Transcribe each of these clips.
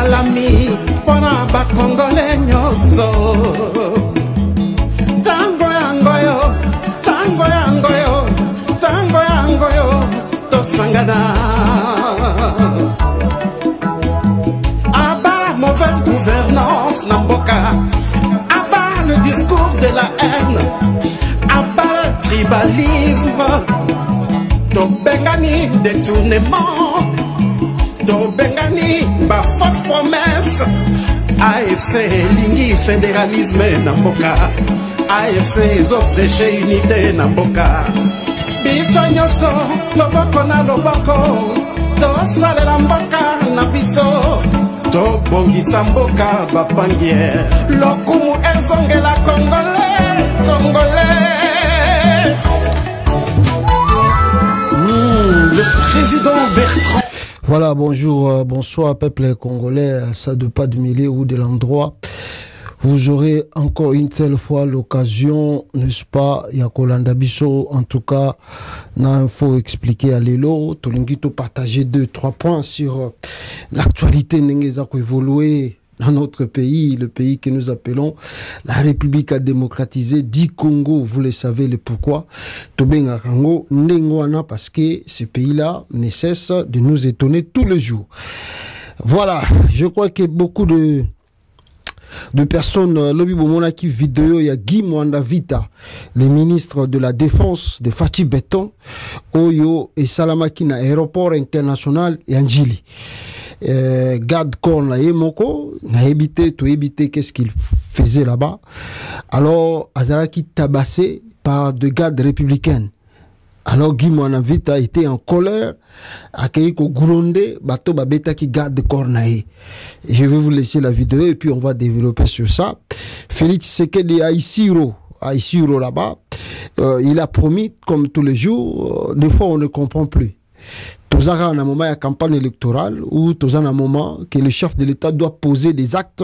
salami pona ba Congolais nyoso. Tango yango yo, to sangana. Aba mauvaise gouvernance namboka. Aba le discours de la haine. Aba le tribalisme. To bengani détournement. To bengani ba fausse promesse. AFC lingi fédéralisme namboka. AFC zo prêcher unité namboka. Biso nyoso loboko na loboko. To salela mboka na biso. To bongisa mboka bapangier. Lokumu ezongela Congolais, Congolais. Le président Bertrand. Voilà, bonjour, bonsoir peuple congolais, ça de pas de mêler ou de l'endroit. Vous aurez encore une telle fois l'occasion, n'est-ce pas, Yakolanda Bisso, en tout cas, il faut expliquer à l'élo, Tolingito partager 2-3 points sur l'actualité n'engezako évoluer dans notre pays, le pays que nous appelons la République démocratisée du Congo. Vous le savez le pourquoi. Tobenga Congo, Nengwana, parce que ce pays-là ne cesse de nous étonner tous les jours. Voilà, je crois que beaucoup de personnes, lobby bomona qui vidéo, il y a Guy Mwanda Vita, le ministre de la Défense de Fati Beton, Oyo et Salamaki na aéroport international Yanjili. Garde corps na yemoko, na évité, tout éviter qu'est-ce qu'il faisait là-bas. Alors, Azaraki tabassé par deux gardes républicaines. Alors, Guy Mwanda Vita était en colère, accueilli ko Gurondé, bateau babeta qui garde corps naé. Je vais vous laisser la vidéo et puis on va développer sur ça. Félix Tshisekedi à Isiro là-bas, il a promis, comme tous les jours, des fois on ne comprend plus. Tous un moment il y a campagne électorale où tous un moment que le chef de l'État doit poser des actes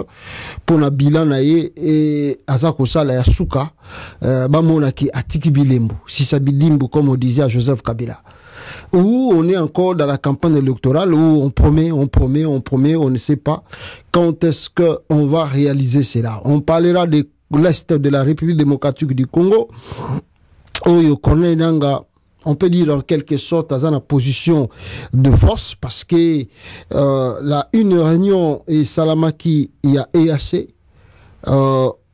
pour la bilan et azakosa la yasuka bamona ki atiki bilembo si ça bidimbo comme on disait à Joseph Kabila, où on est encore dans la campagne électorale où on promet, on ne sait pas quand est-ce que on va réaliser cela. On parlera de l'Est de la République démocratique du Congo où il connaît nanga. On peut dire en quelque sorte à la position de force parce que une réunion et Salamaki il y a EAC.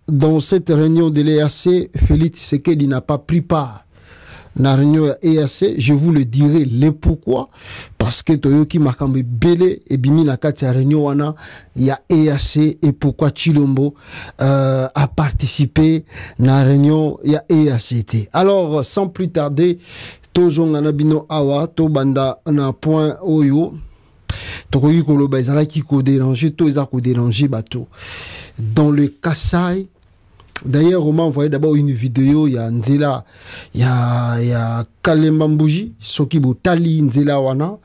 Dans cette réunion de l'EAC, Félix Tshisekedi n'a pas pris part. La réunion EAC, je vous le dirai le pourquoi. Parce que Toyoki Makambe Bele et Bimi Nakati à réunion wana, il y a EAC et pourquoi Chilombo a participé à la réunion, il y a EACT. Alors, sans plus tarder, Tozong Anabino Awa, Tobanda na point Oyo, Tokoyi Koloba Ezalaki ko déranger, Toza ko déranger bateau. Dans le Kassai, d'ailleurs, on m'a envoyé d'abord une vidéo, il y a Nzela, il y a Kalembambouji, Sokibo Tali Nzela Wana,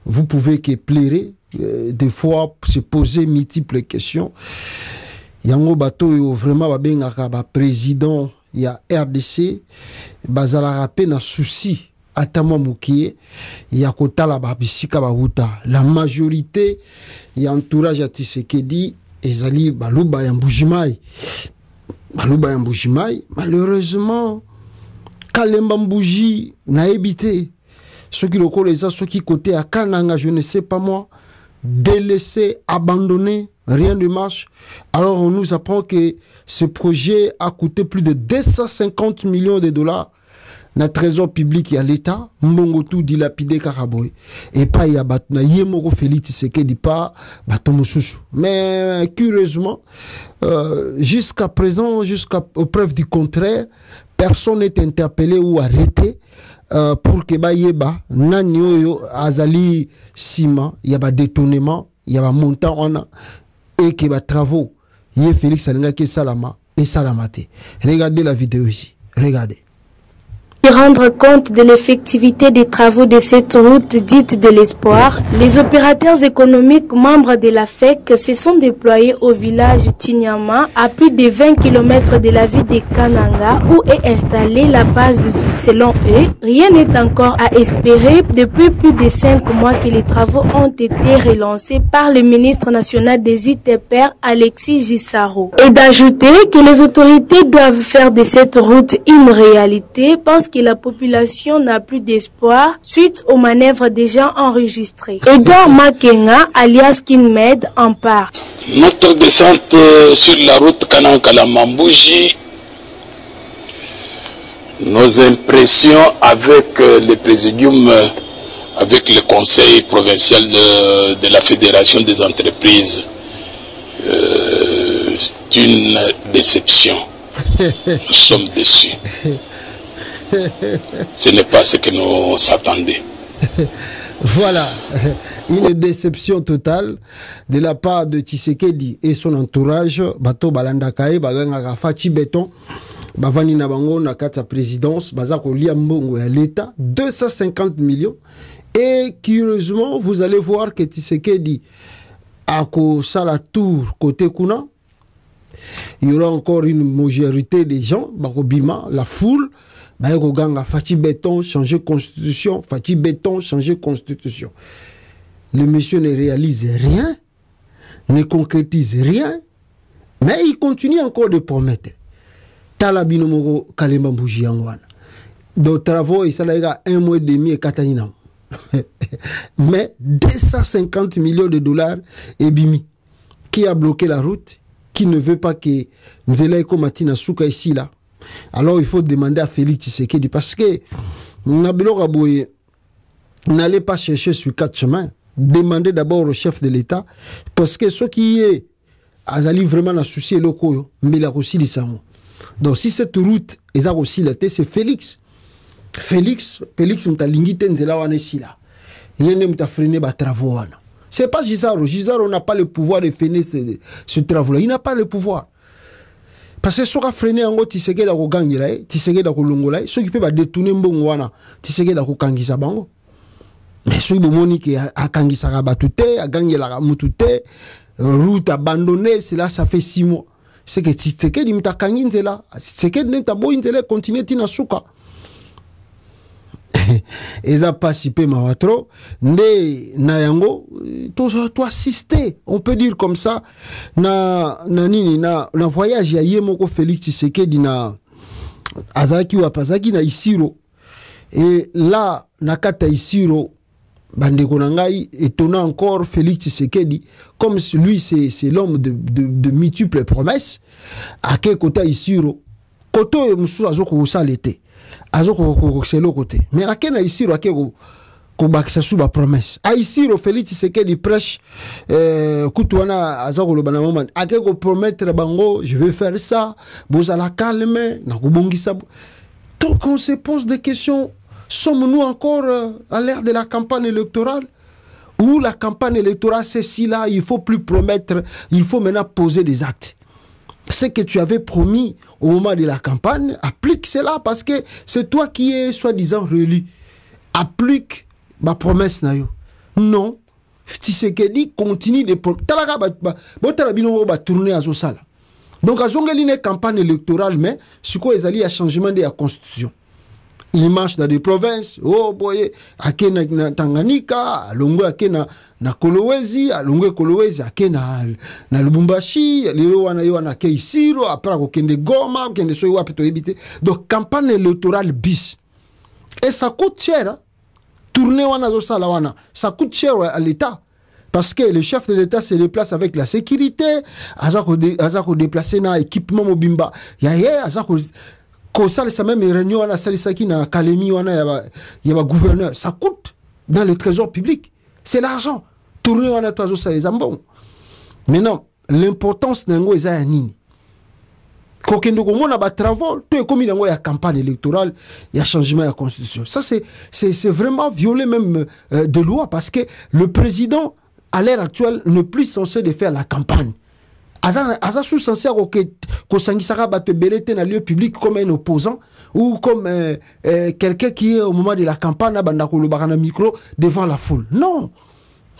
vous pouvez que plairer, des fois se poser multiples questions. Yango bateau, vraiment, babengaka ba président, il y a RDC, bazala rapé na souci. Atama Moukie, il y a Kotala Babisika Bahuta. La majorité, il y a entourage à Tshisekedi, Ezali Balouba Yamboujimaï. Balouba Yamboujimaï, malheureusement, Kalembambouji n'a évité. Ceux qui le connaissent, ceux qui côté à Kananga, je ne sais pas moi, délaissé, abandonné, rien ne marche. Alors on nous apprend que ce projet a coûté plus de 250 millions de dollars. Na trésor public et à l'État, mbongotu dilapidé karaboy. Et pas y a batna yemoko Félix Tshisekedi pas batomususu. Mais curieusement, jusqu'à présent, jusqu'aux preuves du contraire, personne n'est interpellé ou arrêté pour que ba yeba nani oyo azali sima, y a ba détournement, y a ba montant on a et que ba travaux. Yé Félix Alinga qui salama et salamate. Regardez la vidéo ici. Regardez. Rendre compte de l'effectivité des travaux de cette route dite de l'espoir, les opérateurs économiques membres de la FEC se sont déployés au village Tinyama à plus de 20 km de la ville de Kananga où est installée la base. Selon eux, rien n'est encore à espérer depuis plus de 5 mois que les travaux ont été relancés par le ministre national des ITPR Alexis Gisaro. Et d'ajouter que les autorités doivent faire de cette route une réalité parce que la population n'a plus d'espoir suite aux manœuvres déjà enregistrées. Edouard Makenga, alias Kinmed, en parle. Notre descente sur la route Kananga-Lamambouji, nos impressions avec le présidium, avec le conseil provincial de la Fédération des entreprises, c'est une déception. Nous sommes déçus. Ce n'est pas ce que nous s'attendions. Voilà, une déception totale de la part de Tshisekedi et son entourage. Bato Balandakae, Baganga Fachi Béton, Bavani Nabango, Nakata présidence, Bazako Liambongo et l'État, 250 millions. Et curieusement, vous allez voir que Tshisekedi a la tour côté Kuna. Il y aura encore une majorité des gens, Bakobima, la foule. Fachi Béton, changer constitution, Fachi Béton, changer constitution. Le monsieur ne réalise rien, ne concrétise rien, mais il continue encore de promettre. Talabinomogo Kalemba Bouji Angwana. De travaux, il s'allaga 1 mois et demi et Katanina. Mais 250 millions de dollars et Bimi, qui a bloqué la route, qui ne veut pas que Nzelaïko Matina Souka ici là. Alors il faut demander à Félix Tshisekedi parce que n'allez pas chercher sur 4 chemins. Demandez d'abord au chef de l'État parce que ce qui est azali vraiment la souci locaux mais la aussi les savons. Donc si cette route est aussi la tête c'est Félix mta lingite nzela wana ici là. Yende mta freiner ba travaux wana. C'est pas Gisaro n'a pas le pouvoir de freiner ce travaux là, il n'a pas le pouvoir. Parce que si on a freiné en gros, Tshisekedi a gagné là, Tshisekedi a longola, ceux qui peuvent détourner mbongo wana, Tshisekedi a kangisa bango. Mais ceux qui moni qui a kangisa rabatute, a gagné la mutute, route abandonnée, c'est là ça fait 6 mois. C'est que Tshisekedi mta kangin là, Tshisekedi n'ta boy intele continuer tina suka. Ils ont participé mawatro, né na yango, to assister, on peut dire comme ça, na voyage ya yemoko Félix Tshisekedi na Azaki ou Apazaki na Isiro. Et là, nakata Isiro, bandeko nangai, étonnant encore Félix Tshisekedi, comme lui c'est l'homme de multiples promesses, à quel côté Isiro, côté Moussou Azoko Osalete. C'est l'autre côté. Mais là, quand ici, on a sous la promesse. Ici, Félix Tshisekedi prêche, Koutouana, Azako le Banamon, a quelque promettre Bango, je vais faire ça, vous allez calmer, donc on se pose des questions. Sommes-nous encore à l'ère de la campagne électorale? Ou la campagne électorale, c'est si là, il ne faut plus promettre, il faut maintenant poser des actes. Ce que tu avais promis au moment de la campagne, applique cela parce que c'est toi qui es soi-disant réélu. Applique ma promesse. Non. Tshisekedi continue de promettre. Donc, à une campagne électorale, mais ce qu'on est allé à changement de la constitution. Il marche dans des provinces. Oh boy, ake na Tanganyika, alongo ake na Kolwezi, alongo Kolwezi ake na Lubumbashi, lero wana yo na ke Isiro, après ko kende Goma, kende so wapi to ebité. Donc campagne électorale bis. Et ça coûte cher. Hein? Tourner wana zo sala wana, ça coûte cher à l'État. Parce que le chef de l'État se déplace avec la sécurité, azako déplacer na équipement mobimba. Ya azako ça c'est même réunion à la salle qui na Kalemi wana ya gouverneur, ça coûte dans le trésor public. C'est l'argent. Tourner wana toazo ça les ambon. Maintenant, l'importance nango eza ya nini? Kokendo komona ba travaux, tout est comme nango ya campagne électorale, il y a changement de la constitution. Ça c'est vraiment violer même de loi parce que le président à l'heure actuelle n'est plus censé de faire la campagne. aza sous-censé ko sangisaka bato belete na lieu public comme un opposant ou comme quelqu'un qui est au moment de la campagne banda ko lobaka na micro devant la foule. Non.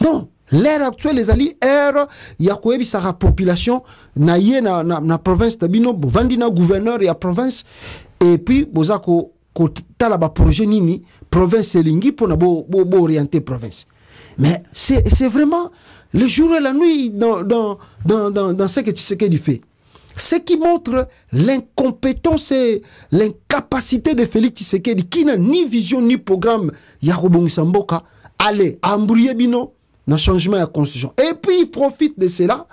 Non. L'ère actuelle les alliés ère ya ko ebisaka population na ye na province de bino bovandi na gouverneur ya province et puis bozako ko tala ba projet nini province elingi pona bo orienter province. Mais c'est vraiment le jour et la nuit dans ce que Tshisekedi fait. Ce qui montre l'incompétence et l'incapacité de Félix Tshisekedi qui n'a ni vision ni programme Yarobong Samboka aller embrouiller bino dans le changement de la constitution. Et puis il profite de cela.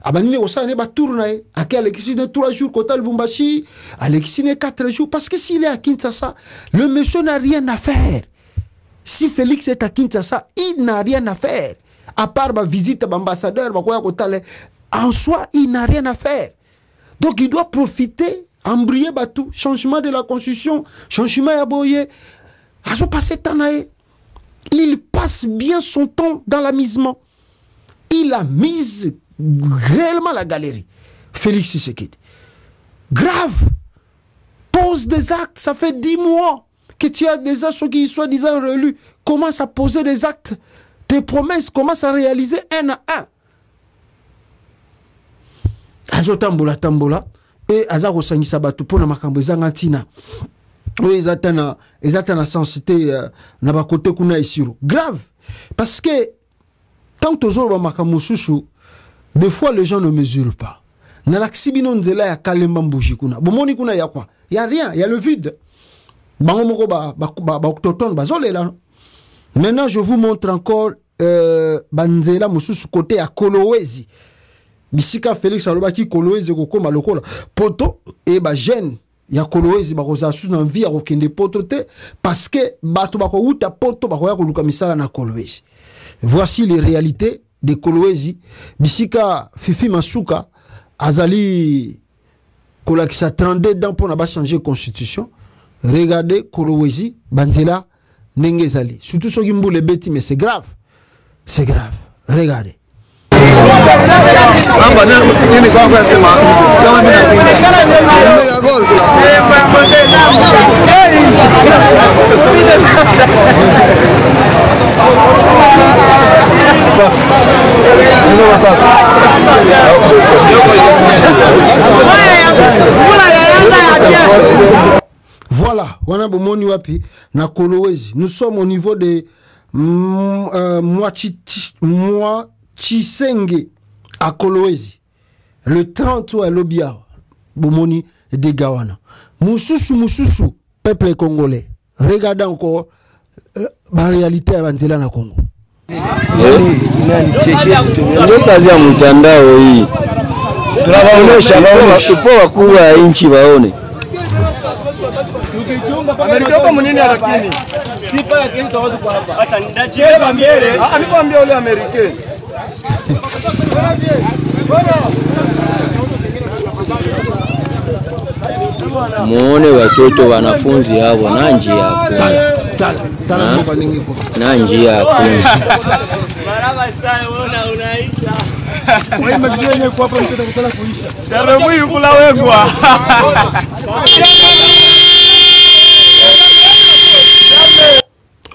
Abanine Osane va tourner à Alexis 3 jours Kotal Bumbashi, Alexis 4 jours parce que s'il est à Kinshasa, le monsieur n'a rien à faire. Si Félix est à Kinshasa, il n'a rien à faire. À part ma visite à l'ambassadeur, en soi, il n'a rien à faire. Donc il doit profiter, embrayer tout, changement de la constitution, changement à Boye. Il passe bien son temps dans l'amusement. Il a mis réellement la galerie. Félix Tshisekedi. Grave. Pose des actes, ça fait 10 mois. Que tu as déjà ceux qui soi-disant relus, commence à poser des actes, tes promesses commencent à réaliser un à un. Azo tambola et azaro sangi sabatu pona makambo zangantina. Oui, ezatana sensité na ba côté kuna isiro. Grave parce que tant aux ba makambo susu, des fois les gens ne mesurent pas. Na laksibino nzela ya kalemba mbuji kuna. Bomoni kuna ya quoi? Il y a rien, il y a le vide. Maintenant, je vous montre encore Banzela Moussus côté à Kolwezi. Bisika Félix Alobaki Kolwezi Kokoma Lokola. Poto et ba jeune ya Kolwezi ba koza sous na vie à okende poto te parce que bato ba ko uta poto ba ko ya koluka misala na Kolwezi. Voici les réalités de Kolwezi. Bisika Fifi Masuka azali kolakisa 32 ans pour na ba changer constitution. Regardez Kolwezi, Banzela, Nengezali. Surtout ceux qui m'ont les bêtis, mais c'est grave. C'est grave. Regardez. Voilà, wana bomoni wapi na Kolwezi. Nous sommes au niveau de Mwachisenge à Kolwezi. Le 30 à Lobia, bomoni de Gawana. Mususu, peuple congolais. Regardez encore la réalité à Banzela na Congo. Ndio kazi ya mtandao hii. Tunawaonesha kwa wakuu wa nchi waone. Amerika kwa munini lakini kipa yake ndio watu kwa hapa. Sasa ndajiweka mbele. Alikwambia yule Amerika. Muone watoto wanafunzi hao na njia Tala mboga ningi kwa. Na njia Maraba style unaona unaisha. Wewe mjue kwa hapo mtoto kutaka kuisha. Dare mwi kula wegwa.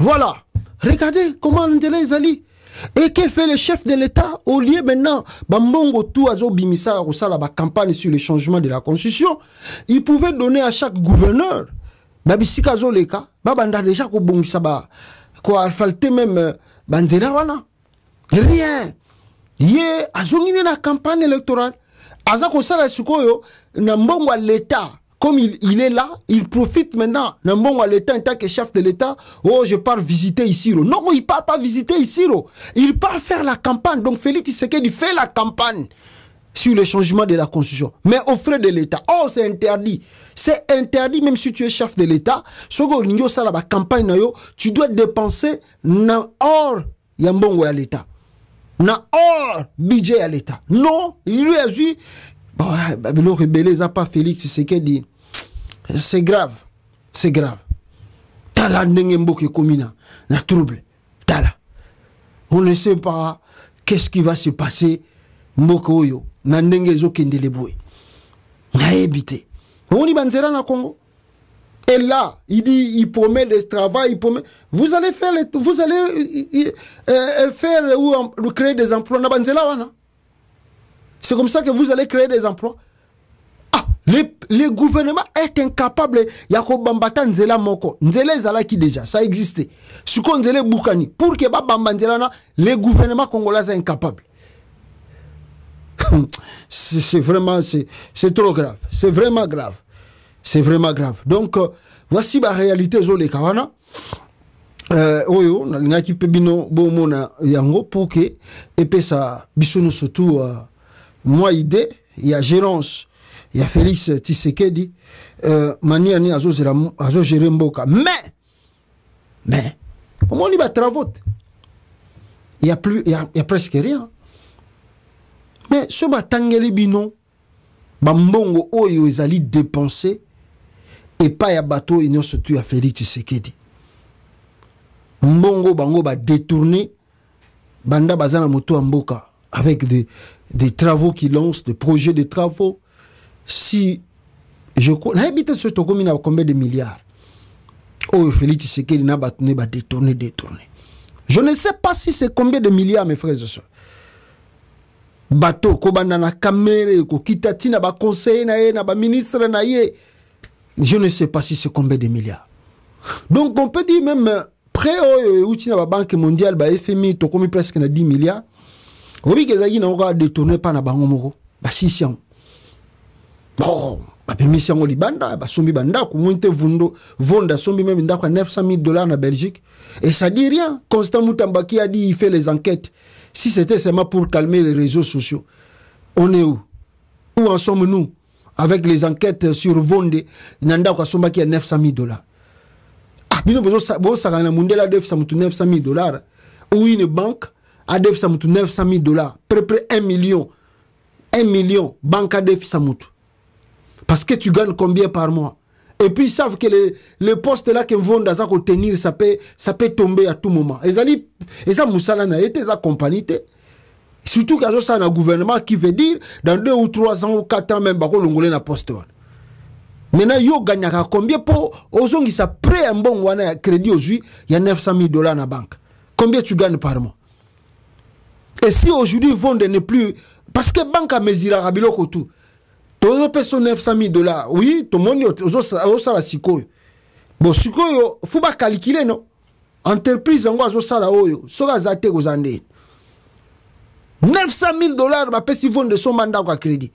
Voilà. Regardez comment les alliés. Et que fait le chef de l'État au lieu maintenant Bambongo tout azo bimisa la campagne sur le changement de la constitution, il pouvait donner à chaque gouverneur babisika zo leka babanda déjà ko bongisa ba ko alfalte même Banzela wana. Rien. Ye azongine na campagne électorale azako sala sikoyo na mbongo à l'État. Comme il est là, il profite maintenant. Nambongo à l'État en tant que chef de l'État. Oh, je pars visiter Isiro. Non, il ne part pas visiter Isiro. Il part faire la campagne. Donc Félix Tshisekedi fait la campagne sur le changement de la constitution. Mais aux frais de l'État. Oh, c'est interdit. C'est interdit même si tu es chef de l'État. La campagne, tu dois dépenser hors Yambongo à l'État. Hors budget à l'État. Non, il lui a dit. Le rebelle n'a pas Félix Tshisekedi. C'est grave. C'est grave. Tala nengembo ke komina. Na trouble. Tala. On ne sait pas qu'est-ce qui va se passer. Mboko yo. na ndenge ezokende le boy nayebi te omoni banzela na Congo. Et là, il dit, il promet le travail, il promet. Vous allez faire, faire ou créer des emplois. C'est comme ça que vous allez créer des emplois. Ah, le gouvernement est incapable. Yako bambata nzela moko. Nzela zala qui déjà, ça existait. Suko nzela boukani. Pour que bamba nzela na, le gouvernement congolais est incapable. C'est vraiment, c'est trop grave. C'est vraiment grave. C'est vraiment grave. Donc, voici la réalité zole kawana. Oyo, na ki pebino bomona yango pour que et ça bisono surtout moi idée, il y a gérance, il y a Félix Tshisekedi mania ni azo gérer mboka. Mais comment on y va travaux? Il y a presque rien. Mais ce batangeli bino bambongo oyo ezali dépenser et pas ya bateau union surtout à Félix Tshisekedi. Mbongo bango ba détourner banda bazana moto amboka avec des travaux qui lancent, des projets de travaux. Si je connais habité ce tokomi na combien de milliards. Oh Félix Tshisekedi na batune ba détourner. Je ne sais pas si c'est combien de milliards mes frères et sœurs. Bateau ko banda na kamere ko kitati na ba conseiller na ye na ba ministre na ye. Je ne sais pas si c'est combien de milliards. Donc on peut dire même près où la Banque mondiale, ba FMI, to comme presque na 10 milliards. Obi kezaki na oka détourner pas na bango moko. Ba 600. Bon, ba permission au Libanda, ba sombi banda ko monte vonda sombi même ndako $900,000 na Belgique. Et ça dit rien. Constant Moutambaki a dit il fait les enquêtes. Si c'était seulement pour calmer les réseaux sociaux. On est où? Où en sommes-nous? Avec les enquêtes sur Vonde, Nanda Kasomba qui a $900,000. Ah, bino bezo sagana mundela def samutu $900,000. Ou une banque a def samutu $900,000. Près 1 million. 1 million, banque a def samutu. Parce que tu gagnes combien par mois? Et puis ils savent que le poste là que Vonde a tenir, ça peut tomber à tout moment. Et ça Moussala na été sa compagnie. Surtout qu'il y a un gouvernement qui veut dire dans 2 ou 3 ans ou 4 ans même bako longolé na poste. Maintenant yo gagnaka combien pour ozongi sa prêt un bon wana crédit aujourd'hui il y a $900,000 na banque. Combien tu gagnes par mois? Et si aujourd'hui Vonde n'est plus parce que banque a mesuré rabiloko tout. Tozo peso $900,000 oui tout le monde ozo la sikoyo. Bon sikoyo faut pas calculer non. Entreprise ngo azo sala oyo soka zate kozande. $900,000 bah si Vonde son mandat à crédit.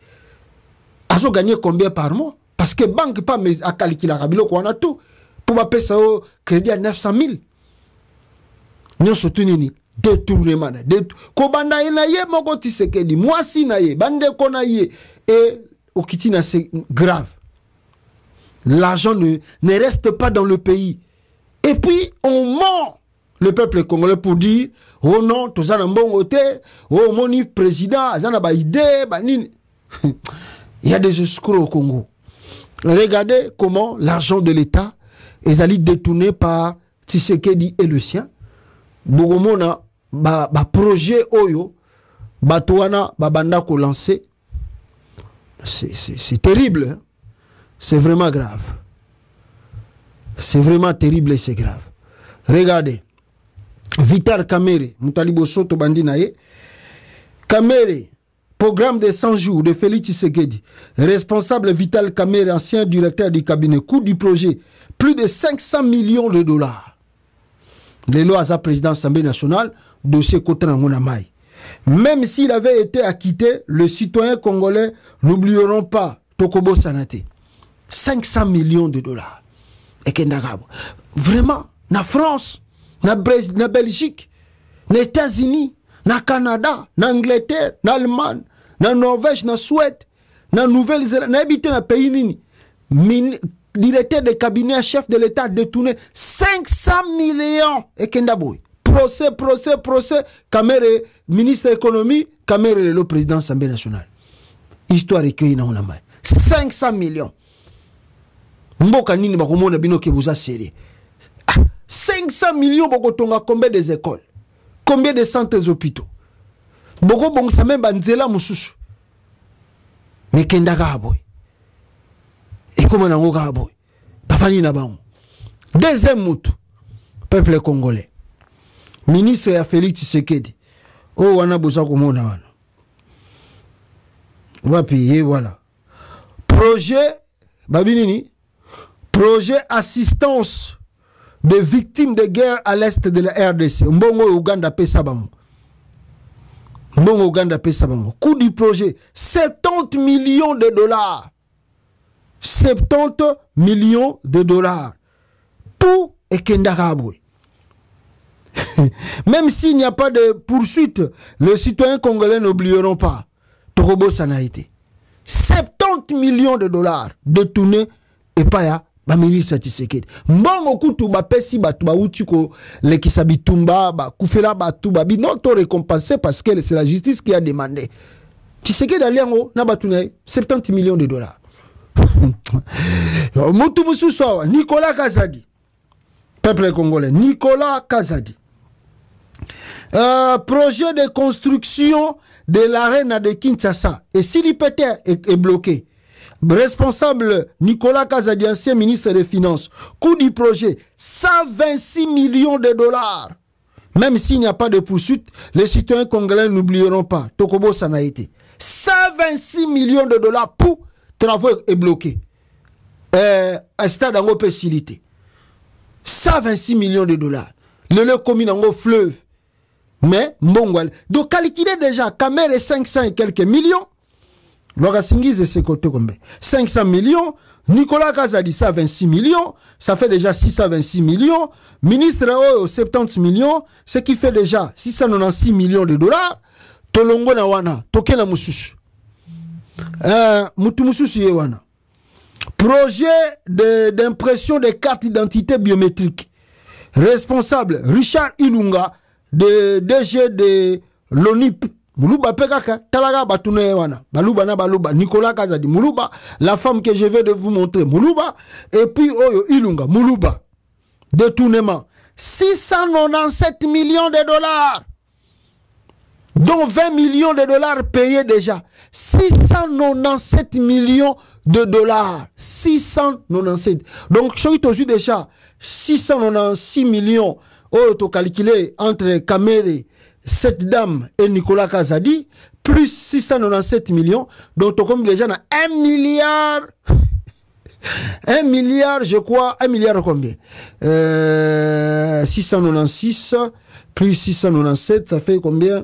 Azo gagner combien par mois? Parce que banque pas mais à calculer rabilo ko na tout pour ba pesa au crédit à 900,000. Nyo sotunini détournement ko banda ina ye moko Tshisekedi moi si na ye bande ko na ye et au kitina c'est grave. L'argent ne reste pas dans le pays. Et puis on ment le peuple congolais pour dire oh non, tout ça n'a bon côté, oh mon président, azana ba idée, ba nini. Il y a des escrocs au Congo. Regardez comment l'argent de l'État est allé détourné par Tshisekedi et le sien. Bogomona ba projet oyo batouana ba banda ko lancé. C'est terrible. Hein? C'est vraiment grave. C'est vraiment terrible et c'est grave. Regardez. Vital Kamere, Moutalibo Soto Bandinaye. Kamere, programme de 100 jours de Félix Tshisekedi. Responsable Vital Kamere, ancien directeur du cabinet. Coût du projet, plus de $500 millions. Les lois à sa présidence Assemblée nationale, dossier Kotranangona Maï. Même s'il avait été acquitté, les citoyens congolais n'oublieront pas Tokobo Sanate. $500 millions. Et Kendagabo. Vraiment, na France, na Belgique, na États-Unis, na Canada, na Angleterre, na Allemagne, na Norvège, na Suède, na Nouvelle-Zélande, na habité na pays nini. Directeur de cabinet, chef de l'État détourné 500 millions. Et Kendaboy. Procès. Kamere, ministre de l'économie, Kamere, le président de l'Assemblée nationale. Histoire recueillie dans la main. 500 millions. Mboka nini bakomona bino ke vous a serré. 500 millions bokotonga combien des écoles? Combien de centres hôpitaux? Boko bongsa même banzela mususu. Mais kenda gaboy. Et comment on a gaboy? Bafani na bango. Deuxième moutou. Peuple congolais. Ministre ya Félix Tshisekedi. Oh, wana bosa komona wana. Wapi, voilà. Projet, babinini. Projet assistance des victimes de guerre à l'est de la RDC. Mbongo Uganda pesa bango. Mbongo Uganda pesa bango. Coût du projet, 70 millions de dollars. 70 millions de dollars. Pour Ekendaraboui. Même s'il n'y a pas de poursuite, les citoyens congolais n'oublieront pas. Torobo Sanaïté. 70 millions de dollars détournés et pas ya ba ministre Tshisekedi. Mbongo kutu ba pesi batu ba utiko le kisabitumba ba kufela batu ba binoto récompensé parce que c'est la justice qui a demandé. Tshisekedi aliango na batu na 70 millions de dollars. Mutu mususo Nicolas Kazadi. Peuple congolais, Nicolas Kazadi. Projet de construction de l'arène de Kinshasa. Et si l'IPT est bloqué, responsable Nicolas Kazadi, ancien ministre des Finances, coût du projet, 126 millions de dollars. Même s'il n'y a pas de poursuite, les citoyens congolais n'oublieront pas. Tokobo Sanaïté. 126 millions de dollars pour travaux est bloqué. Stade en facilité. 126 millions de dollars. Le commune en fleuve. Mais, Mbongwal. Donc, calculer déjà, Kamere 500 et quelques millions. Loga Singiz de ce côté combien? 500 millions. Nicolas Kazadi, 126 millions. Ça fait déjà 626 millions. Ministre 70 millions. Ce qui fait déjà 696 millions de dollars. Tolongo na wana. Tokena mususu. Mutu mususu ye wana. Projet d'impression des cartes d'identité biométriques. Responsable Richard Ilunga, de DG de l'ONIP. Muluba pekaka, talaga batune wana. Baluba na baluba. Nicolas Kazadi, Muluba. La femme que je vais de vous montrer, Muluba. Et puis, Oyo Ilunga, Muluba. Détournement. 697 millions de dollars. Dont 20 millions de dollars payés déjà. 697 millions de dollars. 697. Donc, je suis déjà 696 millions. Auto calculé entre Kamere, cette dame et Nicolas Kazadi, plus 697 millions. Donc, comme déjà 1 milliard. 1 milliard, je crois. 1 milliard combien 696 plus 697, ça fait combien?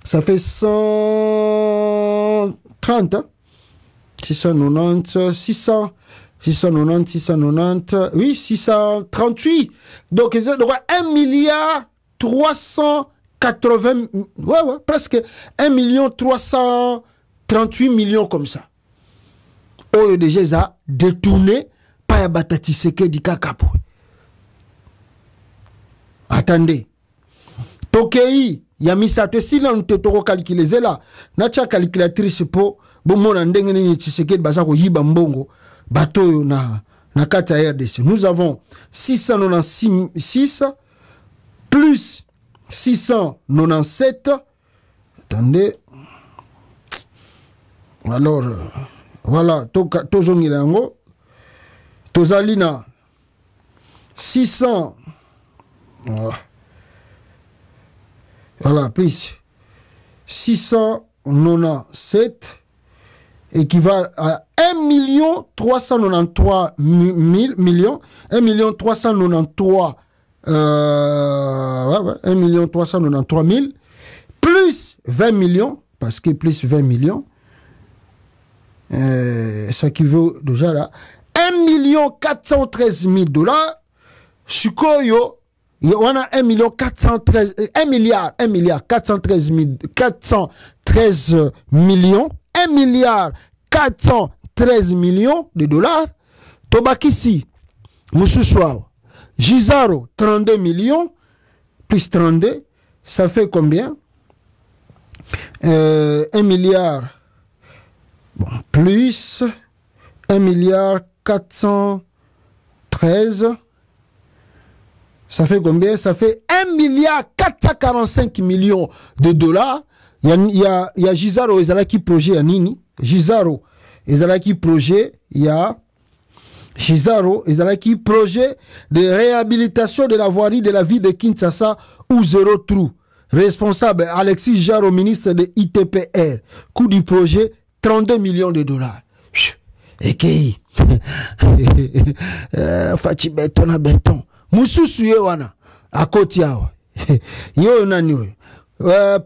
Ça fait 130, hein? 690, 600, 690, 690, oui, 638. Donc 1 milliard 380, ouais, presque 1 million 338 millions comme ça. Oh, déjà, ça détourné par Yabatati Seke di Kakapo. Attendez. Tokei. Yamisa te si l'on te toro calculer là nacha calculatrice po bon ndenge ni Tshisekedi bazako yiba mbongo bato na kata RDC. Nous avons 696 plus 697. Attendez. Alors voilà tozongi lango tozalina 600. Voilà, plus 697 équivalent à 1 393 millions, 1 393 1 393 000 plus 20 millions, parce que plus 20 millions, ça équivaut déjà là, 1 413 000 dollars, Sukoyo. Il y a 1 milliard 413 millions, 1 milliard 413 millions de dollars. Tobakisi, Moussoussoua, Gizaro, 32 millions, plus 32, ça fait combien? 1 milliard, bon, plus 1 milliard 413. Ça fait combien? Ça fait 1 milliard 445 millions de dollars. Il y a Gizaro Ezalaki projet à Nini. Gizaro ezalaki projet ya Chizaro, ezalaki projet de réhabilitation de la voirie de la ville de Kinshasa ou zéro trou. Responsable Alexis Jaro, ministre de ITPR. Coût du projet 32 millions de dollars. Ekei. Fachi béton na béton. Mususu ye wana akoti awa. Yo nani oyo.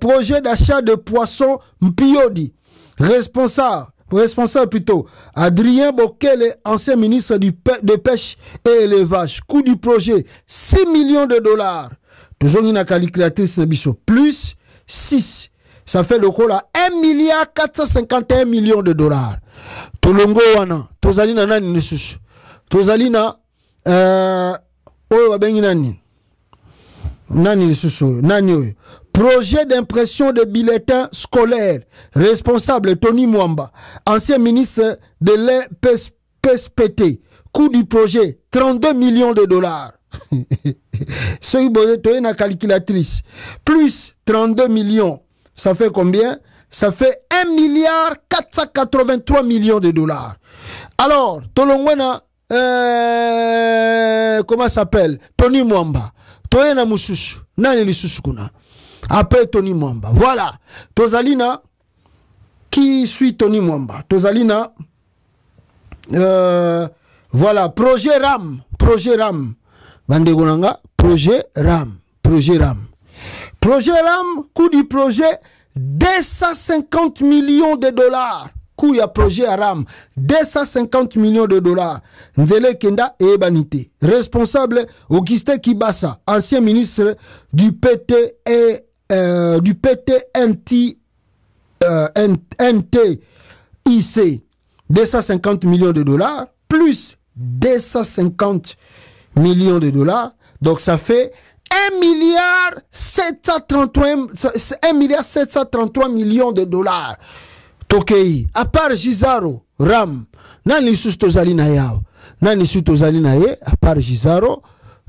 Projet d'achat de poissons Mpiodi. Responsable plutôt, Adrien Bokele, ancien ministre de pêche et élevage. Coût du projet, 6 millions de dollars. Toujours une calculatrice plus 6. Ça fait le coup là, 1 milliard 451 millions de dollars. Tolongo wana, tozalina nani nesusu. Tozalina, oyo wabengi nani. Nani nesusu, nani oyo. Projet d'impression de bulletins scolaires. Responsable Tony Mwamba, ancien ministre de l'EPSPT. Coût du projet 32 millions de dollars. Ce qui est une calculatrice. Plus 32 millions. Ça fait combien? Ça fait 1 milliard 483 millions de dollars. Alors, Tolongwena, comment ça s'appelle? Tony Mwamba. Toyena Mususu. Nani li susukuna? Après Tony Mwamba. Voilà. Tozalina, qui suit Tony Mwamba? Tozalina, voilà, projet RAM. Projet RAM. Bandegonanga, projet RAM. Projet RAM. Projet RAM, coût du projet, 250 millions de dollars. Coût ya projet RAM, 250 millions de dollars. Nzele Kenda et Ebanité. Responsable, Augustin Kibasa, ancien ministre du PT et du PTNTIC, 250 millions de dollars, plus 250 millions de dollars. Donc ça fait 1 milliard 733 millions de dollars. Tokei, à part Gizaro, Ram, nani sus tozalina yao, nani sus tozalina ye, à part Gizaro,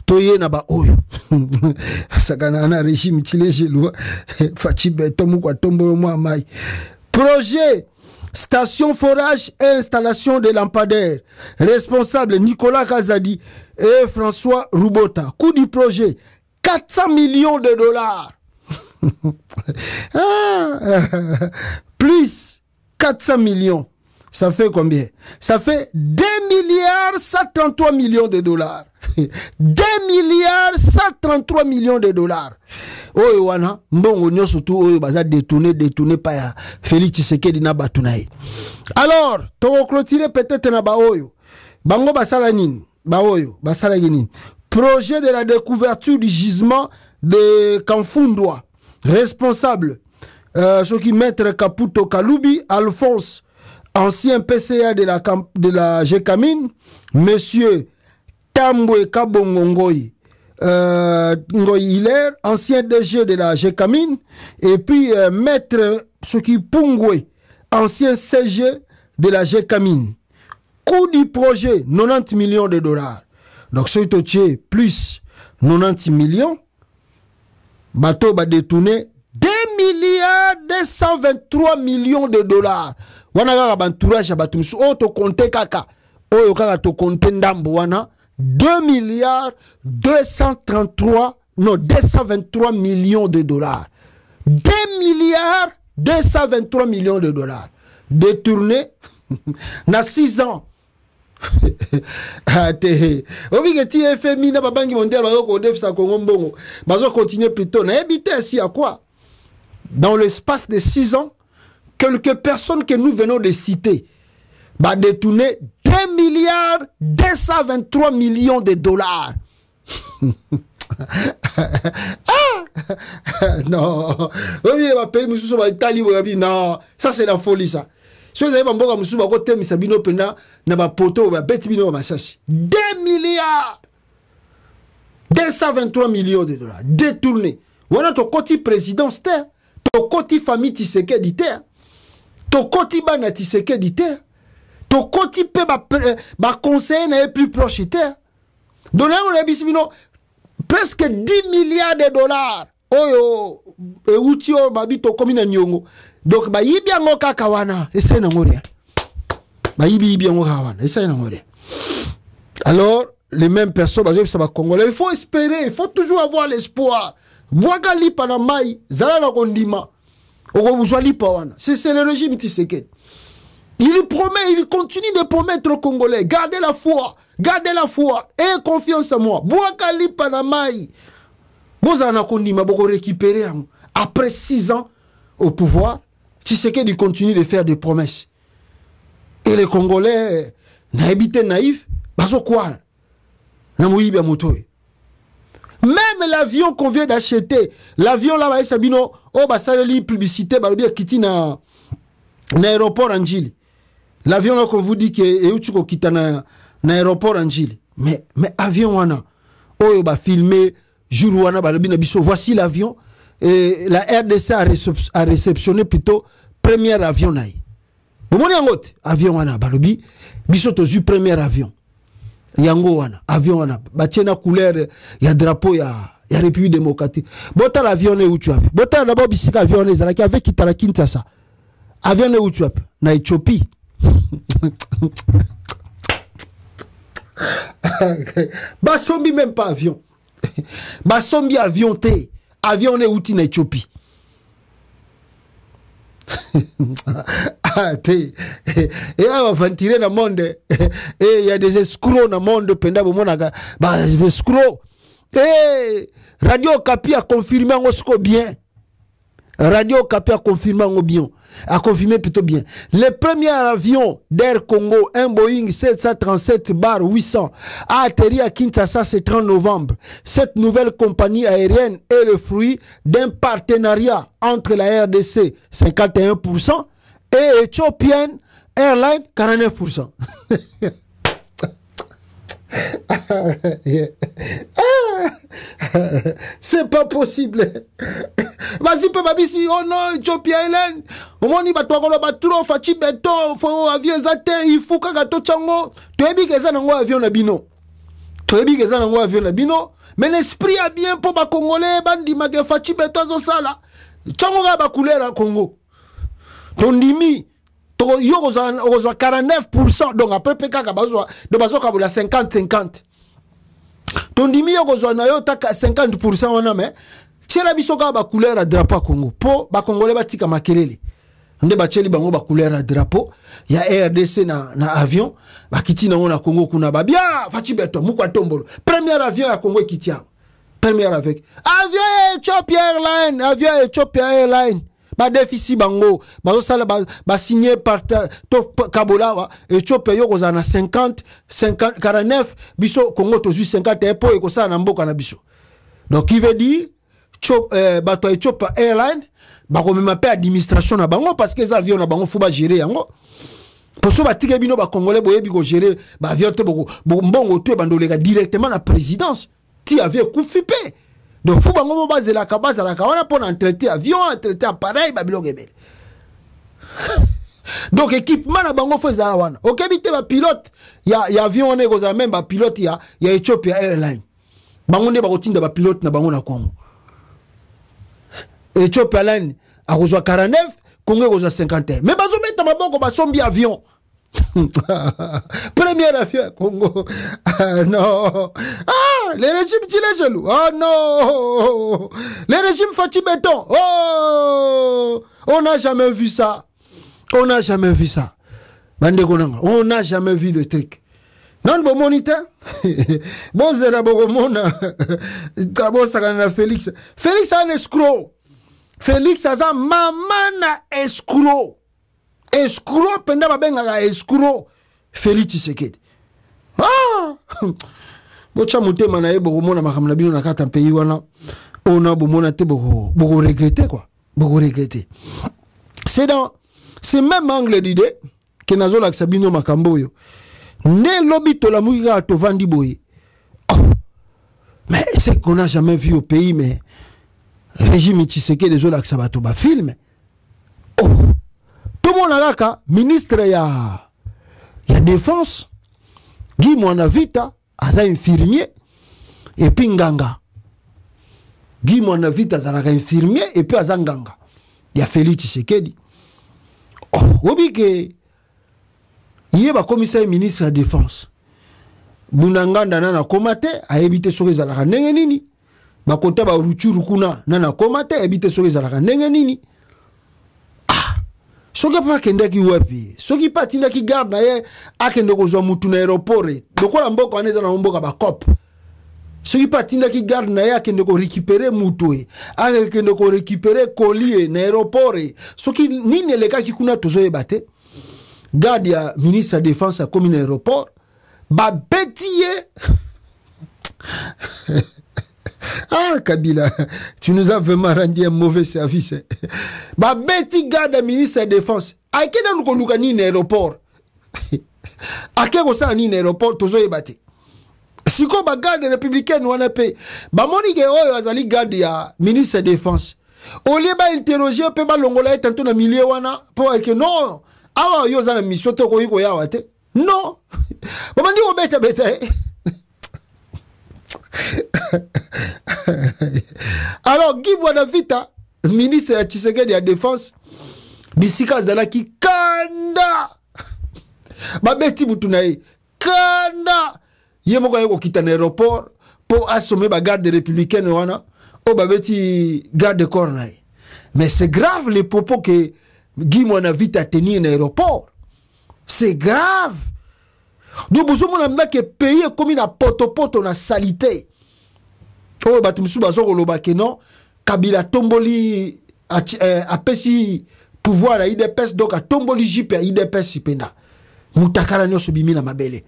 toye na ba oyo. Sakana na régime tileje loi, fachi betomu kwa tombo mo amai. Projet station forage et installation de lampadaires. Responsable Nicolas Kazadi et François Roubota. Coût du projet 400 millions de dollars. Plus 400 millions. Ça fait combien? Ça fait 2 milliards 133 millions de dollars. 2 milliards 133 millions de dollars. Oyo wana, mbongo nyoso tu oyo baza détourné pa ya Félix Tshisekedi na batunaye. Alors, to clôturer peut-être na ba oyo. Bango basala nini? Ba oyo, basala nini? Projet de la découverture du gisement de Kamfundwa. Responsable, ce qui maître Kaputo Kaloubi, Alphonse, ancien PCA de la GECAMIN, monsieur Tambwe Kabongo Ngoyi, Hilaire, ancien DG de la GECAMIN, et puis maître Soki Pungwe, ancien CG de la GECAMIN. Coût du projet, 90 millions de dollars. Donc, ce qui plus 90 millions, bateau va détourner 2 milliards 223 millions de dollars. Wana kaka bantourage ya bato musu oyo tokonte kaka oyo kaka tokonte ndambo wana 2 milliards 223 millions de dollars. 2 milliards 223 millions de dollars détournés na 6 ans. Obligati FMI na babangi mondial bazo ko def sa Congo mbongo bazo continuer plutôt na habité ici à quoi? Dans l'espace de 6 ans, quelques personnes que nous venons de citer va détourner 2 milliards 223 millions de dollars. Non, non, ça c'est la folie ça. Si vous avez un bon monsieur, vous avez un bino pena, na ba poto, ba bête bino masasi. 2 milliards 223 millions de dollars détournés. Voilà ton côté président terre, ton côté famille Tshisekedi terre, ton côté bana Tshisekedi terre, ton côté pe ba conseiller n'est plus proche terre. Donc là on a bisbino presque 10 milliards de dollars. Oyo e utio babito komina nyongo. Donc ba yibi ango kaka wana ese na ngoria. ba yibi bien on et ça y est. Alors les mêmes personnes ça va congolais, il faut espérer, il faut toujours avoir l'espoir. Boaga lipa na mai zala na kondima okozwa lipa wana. C'est le régime Tshisekedi. Il promet, il continue de promettre aux Congolais, gardez la foi et confiance en moi. Boaga lipa na mai bozala na kondima boko récupérer après 6 ans au pouvoir. Tshisekedi continue de faire des promesses. Et les Congolais naïbité naïf bazo quoi na moyibi ya moto. Même l'avion qu'on vient d'acheter, l'avion là, bah, Sabino, oh, bah, ça, les publicité, bah, bien, quitte na aéroport Anjili. L'avion là qu'on vous dit que, et où tu quitte na aéroport Anjili. Mais, avion, wana, oh, bah, filmé, jour wana, bah, voici l'avion, et la RDC a réceptionné plutôt, premier avion, naï. Vous voyez, avion, wana, bah, biso tozu premier avion. Yango wana avion wana batiena couleur ya drapeau ya République démocratique. Bota l'avion ne utu api. Bota d'abord bisika avion ne zalaki avec Kitala Kinshasa. Avion ne utu api na Éthiopie. Basombi même pas avion. Basombi avion te. Avion ne uti na Éthiopie. Et on va tirer dans le monde et il y a des escrocs dans le monde pendant des escrocs. Et Radio Okapi a confirmé en bien. Radio Okapi a confirmé en bien. A confirmé plutôt bien. Le premier avion d'Air Congo, un Boeing 737-800, a atterri à Kinshasa ce 30 novembre. Cette nouvelle compagnie aérienne est le fruit d'un partenariat entre la RDC 51% et Ethiopian Airlines 49%. C'est pas possible. Vas-y, papa, si oh non, Ethiopian Airlines, au moins il va toi trop Fachi Beton, faut avion zate, il faut que to chango. Tu es bien que ça n'envoie avion na bino. Tu es bien que ça n'envoie avion na bino. Mais l'esprit a bien pour ba Congolais, bandi ma Fachi Beton zo sala. Chango ga ba couleur à Congo. Ton dimi. Yo ozo 49%, donc après PK kabazwa de bazo kabula 50-50. Ton dimi yo ozo na yo taka 50% wana me tchela biso ka ba couleur à drapeau Congo po ba congolais batika makelele nde ba tcheli bango ba couleur à drapeau ya RDC na avion ba kiti na ona Congo kuna ba bien Fachi Beto mukwa tombolo premier avion ya Congo kitia premier avec avion Ethiopian Airline ba déficit bango ba sala ba signé par Kabola Ethiopia yo kozana 50-49 biso Congo tozu 50 po eko sala na mboka na biso. Donc il veut dire bato Ethiopia Airline ba ko mema pe administration na bango parce que les avions na bango faut ba gérer yango. Pour so ba tike bino ba congolais boyebi ko gérer ba avion te mbongo to bandoleka directement na présidence. Ti avion kufipe. Donc, il faut que la cabase à la cabane pour traiter avion, traiter appareil, babilogébel. Donc, équipement, na bango fait zarawana. Ok, bité ba pilote, y a avion, on est même ba pilote, y a Ethiopian Airline. Bango ne ba routine ba pilote na bango na Congo. Ethiopian Airline a reçu 49, Congo reçu 51. Mais bazo beta maboko ba sombi avion. Premier avion Congo. Non. Ah, les régimes Tchilé Gelou. Oh non. Les régimes Fachi Beton. Oh. On n'a jamais vu ça. On n'a jamais vu ça. On n'a jamais vu de truc. Non, bon moniteur. Bon, c'est la bon mona. Félix. Félix a un escroc. Félix a un maman escroc. Escroc, pendant ma benga escroc. Félix Tshisekedi. Ah! Bocha moté manaye boko na makamna bino na kata pays wana. On a bomona te boko regretter quoi. Boko regretter. C'est dans ce même angle d'idée que nazo la sabino makambo yo. Ne lobby to la mouika to vandi boye. Oh. Mais c'est qu'on n'a jamais vu au pays mais régime Tshisekedi des la sabato ba film. Oh. Tout le monde a là, ministre ya défense, Guy Mwanavita, aza infirmier, et puis Nganga. Guy Mwanavita, aza infirmier, et puis aza Nganga. Il y a Félix Tshisekedi. Oh, obi que Il y a un commissaire ministre de la Défense. Bunanganda nana komate, a évité sur les alaka nengenini. Bakota ba ruchuru kuna nana komate, a évité sur les alaka nengenini. Ah! Soki pa kende ki wapi. Soki pa tinda ki garde na ye, akende ko zwa mutu na aéroport. Dokola mboko aneza na mboka ba cop. Soki pa tinda ki garde na ye, akende ko récupérer mutu e. Akende ko récupérer colis na aéroport. Soki nini leka ki kuna tozo yebate. Garde ya ministre de la Défense à commune aéroport. Ba bétier. Ah, Kabila, tu nous as vraiment rendu un mauvais service. Ba béti garde ministre de la Défense. Aïe, nous konduka ni aéroport. Aïe, ko sa ni aéroport, tozo yebate. Siko ba garde républicaine wana pe. Ba moni ke oyo azali garde ya ministre de la Défense. Au lieu ba interroger pe ba longola tanto na milieu wana pour que non. Awa yo za na mission to ko yiko ya wate. Non. Maman dit au bête bête. Alors Guy Mwanavita, ministre de Tshisekedi de la Défense, bisika zalaki kanda. Ba beti mutunae kanda. Yemoko yeko kita na aéroport pour assommer ba garde républicaine wana o ba beti garde corps nae. Mais c'est grave les propos que Guy Mwanavita a tenu en aéroport. C'est grave. Donc, vous avez que pays comme na poto na salité. Oh, bah, tu me souviens, non, Kabila tomboli a pesi pouvoir à IDPS, donc a tomboli JP à IDPS ipena. Moutakala nyo sobimi na mabele.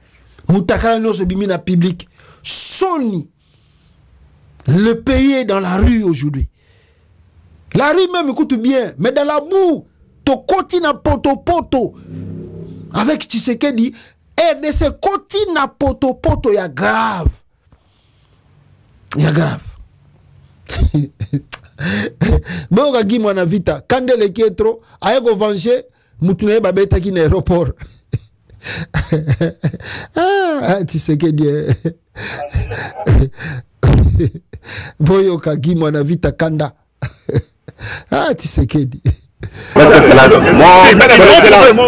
Moutakala nyo sobimi na public. Soni. Le pays est dans la rue aujourd'hui. La rue même, écoute bien, mais dans la boue, to continue poto. Avec Tshisekedi, et de ce continue poto, il y a grave. Il y a grave. Bon, Guy Mwanavita, quand elle est trop, aïe go venger, moutoune babeta qui n'aéroport. Ah, Tshisekedi. Boyoka Guy Mwanavita kanda. Ah, Tshisekedi. Mon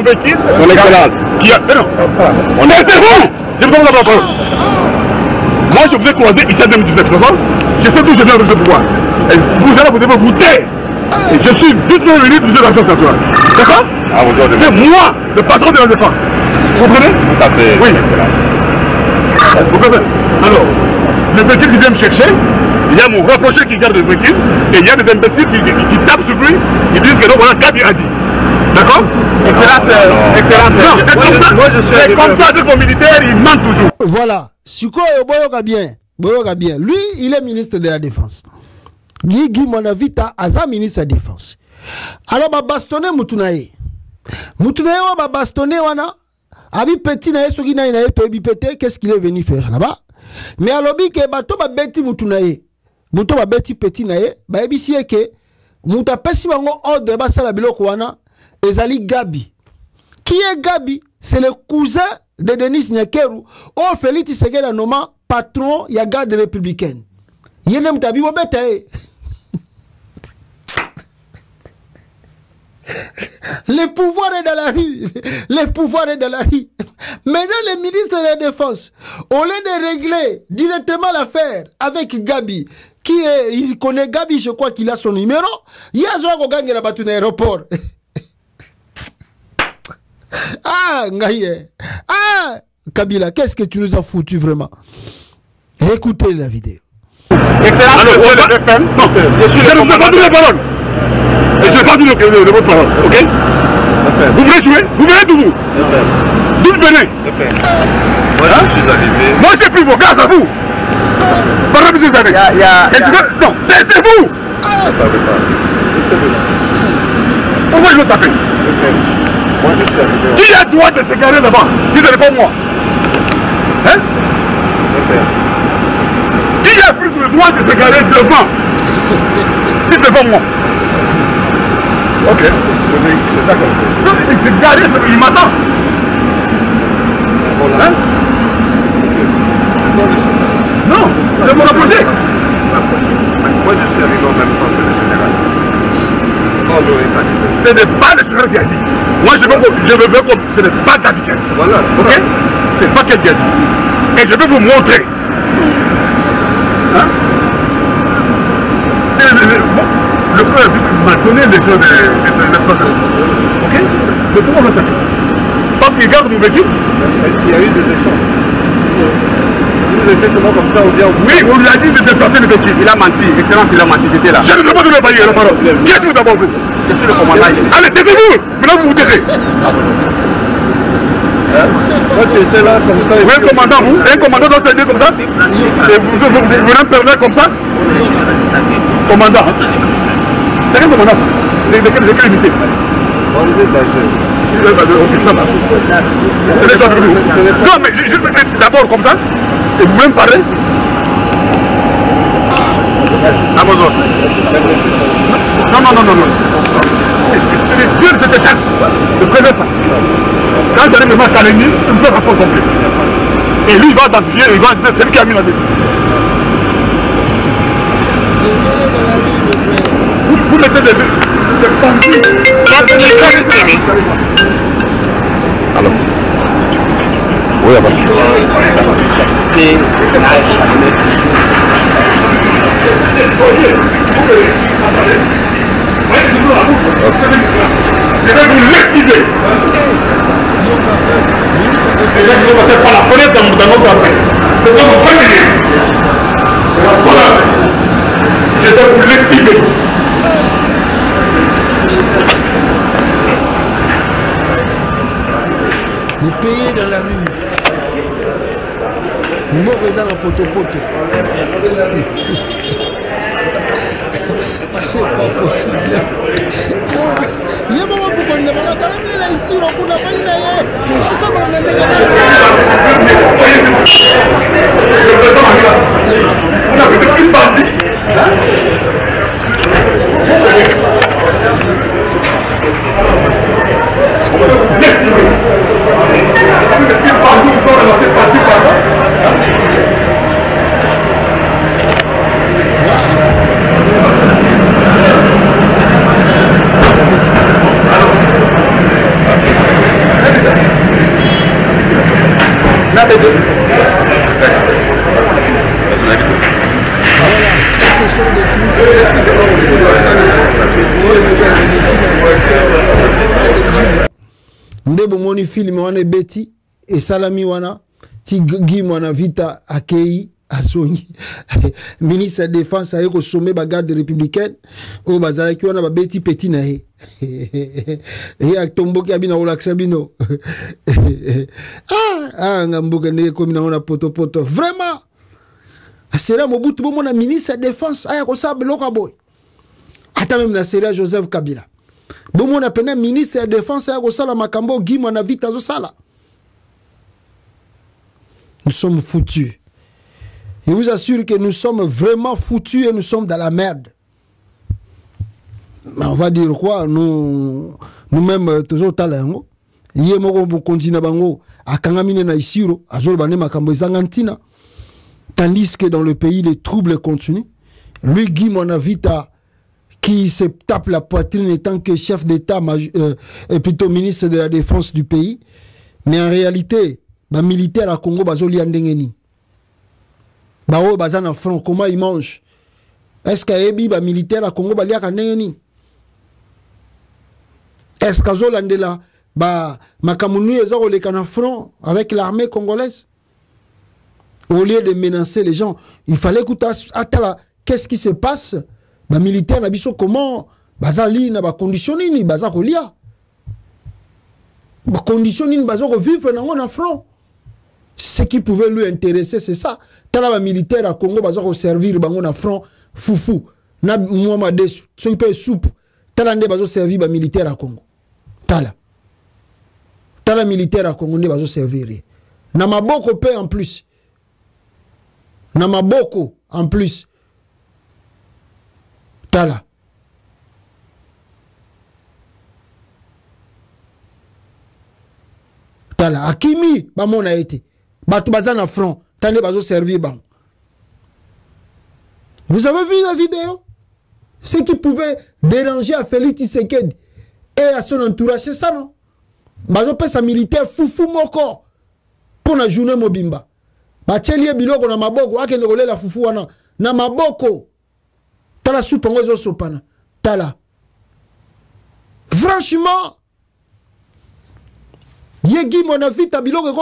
véhicule, son excellence. On est vous. Je vous donne la parole. Moi, je vous ai croisé ici en 2019, d'accord? Je sais d'où je viens avec ce pouvoir. Et vous allez vous devez goûter. Et je suis vite venu pour l'agence nationale. D'accord? C'est moi, le patron de la défense. Vous comprenez? Tout à fait. Oui. Vous comprenez? Alors, le véhicule qui vient me chercher, il y a mon rapproché qui garde le véhicule, et il y a des imbéciles qui tapent sur lui, qui disent que non, voilà, Gabi a dit. D'accord? C'est comme ça, avec mon militaire, il ment toujours. Voilà. Siko boyoka bien. Boyoka bien. Lui, il est ministre de la Défense. Guy Mwanavita, aza ministre de la Défense. Alors, ba bastonner Moutunae. Moutunae wa bastonner wana. Abi petit na yeso gina ina yeto ebi pété, qu'est-ce qu'il est venu faire là-bas? Mais alors, que bato ba beti Moutunae. Mouto ba beti petit na ye, ba ebi siye ke, mouta pesi bango ordre ba sala biloko wana, ezali Gabi. Qui est Gabi? C'est le cousin de Denis Nyakeru. Oh, Félix Tshisekedi nommé patron ya garde républicaine. Yene mtabi bo bete. Le pouvoir est dans la rue. Le pouvoir est dans la rue. Maintenant, le ministre de la Défense, au lieu de régler directement l'affaire avec Gabi, il connaît Gabi, je crois qu'il a son numéro, il y a Zoa Gagné la battue d'aéroport. Ah, Ngaye. Ah, Kabila, qu'est-ce que tu nous as foutu vraiment? Écoutez la vidéo. Alors, non, je ne sais pas toutes les paroles. Et je n'ai pas dit de votre parole, ok? Vous voulez jouer? Vous venez d'où vous? D'où vous venez? Voilà, je suis arrivé. Moi, j'ai pris vos gaz à vous. Pendant plusieurs années. Non, c'est vous. Pourquoi je veux taper? Moi, je suis arrivé. Qui a le droit de se garer là-bas? Si ce n'est pas moi. Hein? Qui a pris le droit de se garer devant? Si ce n'est pas moi. Ok, c'est d'accord. Il s'est garé, il m'attend. Hein? Non, c'est mon approché. Moi, je suis arrivé en même temps que le général. Ce n'est pas le général qui a dit. Moi, je veux comme ce n'est pas Gabi. Voilà. Ok? C'est pas quel Gabi. Et je vais vous montrer. Hein? Le peuple m'a donné les choses de ok? Mais pourquoi on va s'attaquer? Parce qu'il garde mon véhicule. Il y a eu des échanges. Vous avez fait seulement comme ça, ou bien... Oui, on lui a dit de déplacer le véhicule. Il a menti. Excellence, il a menti. J'étais là. Je ne veux pas donner la parole. Qui est-ce que vous avez vu? Je suis le commandant. Allez, taisez-vous. Maintenant, vous vous taisez. Oui, un commandant, vous? Un commandant doit se dire comme ça? Et vous venez me permettre comme ça? Commandant. C'est quel commandant? De quelle unité? Non, mais je d'abord comme ça. Et vous voulez me parler? Amazon. Non. C'est Dieu de cette étape. Ne prenez pas. Quand j'arrive vraiment à l'ennemi, il me fait rapport complet. Et lui, il va identifier, il va dire, c'est lui qui a mis la vie. Vous mettez des alors oui, à je vais vous l'activer. Et là, vous ne passez pas la fenêtre dans notre appel. C'est comme vous prenez. Voilà. Je vais vous l'activer. Les payer dans la rue. Nous faisons un poto-poto. C'est pas possible. Il y a un moment pour qu'on demande à la là ici, on a fait une aïe. On s'en va même voilà, ça ce sont des trucs. Ndebo moni film wana beti et salami wana ti gim wana vita akei asongi ministre de défense aye ko sommet ba garde républicaine o bazala ki wana ba beti petit na ye et aktomboki abina olaksa bino ngamboka ne ko mina wana poto vraiment asera Mobutu bo mona ministre de défense aya ko sabe lokaboy ata même na sera Joseph Kabila bon on a peine ministre de défense à Rosala Makambo Guy mon avis à Zosala. Nous sommes foutus. Je vous assure que nous sommes vraiment foutus et nous sommes dans la merde. On va dire quoi? Nous-mêmes toujours talent. Hier moi on continue bango à Kangamine na Isiro à Zolbane Makambo Zangantina. Tandis que dans le pays les troubles continuent. Lui Guy mon avis qui se tape la poitrine en tant que chef d'État et plutôt ministre de la Défense du pays. Mais en réalité, les militaires à Congo, bazoli andengeni. Bao bazan en front, comment ils mangent? Est-ce qu'il y a des militaires à Congo, bazoli andengeni? Est-ce qu'il y a des militaires à front avec l'armée congolaise? Au lieu de menacer les gens, il fallait écouter qu'est-ce qui se passe? Les militaires n'ont comment bazali na ba conditionné ni bazako lia ba conditionné ni bazako vivre na front. Ce qui pouvait lui intéresser c'est ça. Tala ba militaire à Congo bazako servir bango na front foufou na mwama desu so ipe soupe tala nde bazo servir ba militaire à Congo tala militaire à Congo nde bazo servir na maboko pe en plus Tala. Akimi, ba mon a été. Batu bazan à front. Tande bazo servir bang. Vous avez vu la vidéo? Ce qui pouvait déranger à Félix Tshisekedi et à son entourage, c'est ça, non? bazo pesa militaire fufu moko pour na journée mobimba batelie biloko na maboko akende kolela fufu wana na maboko tala soupe ngo zo sopana tala franchement yegi mona vita biloko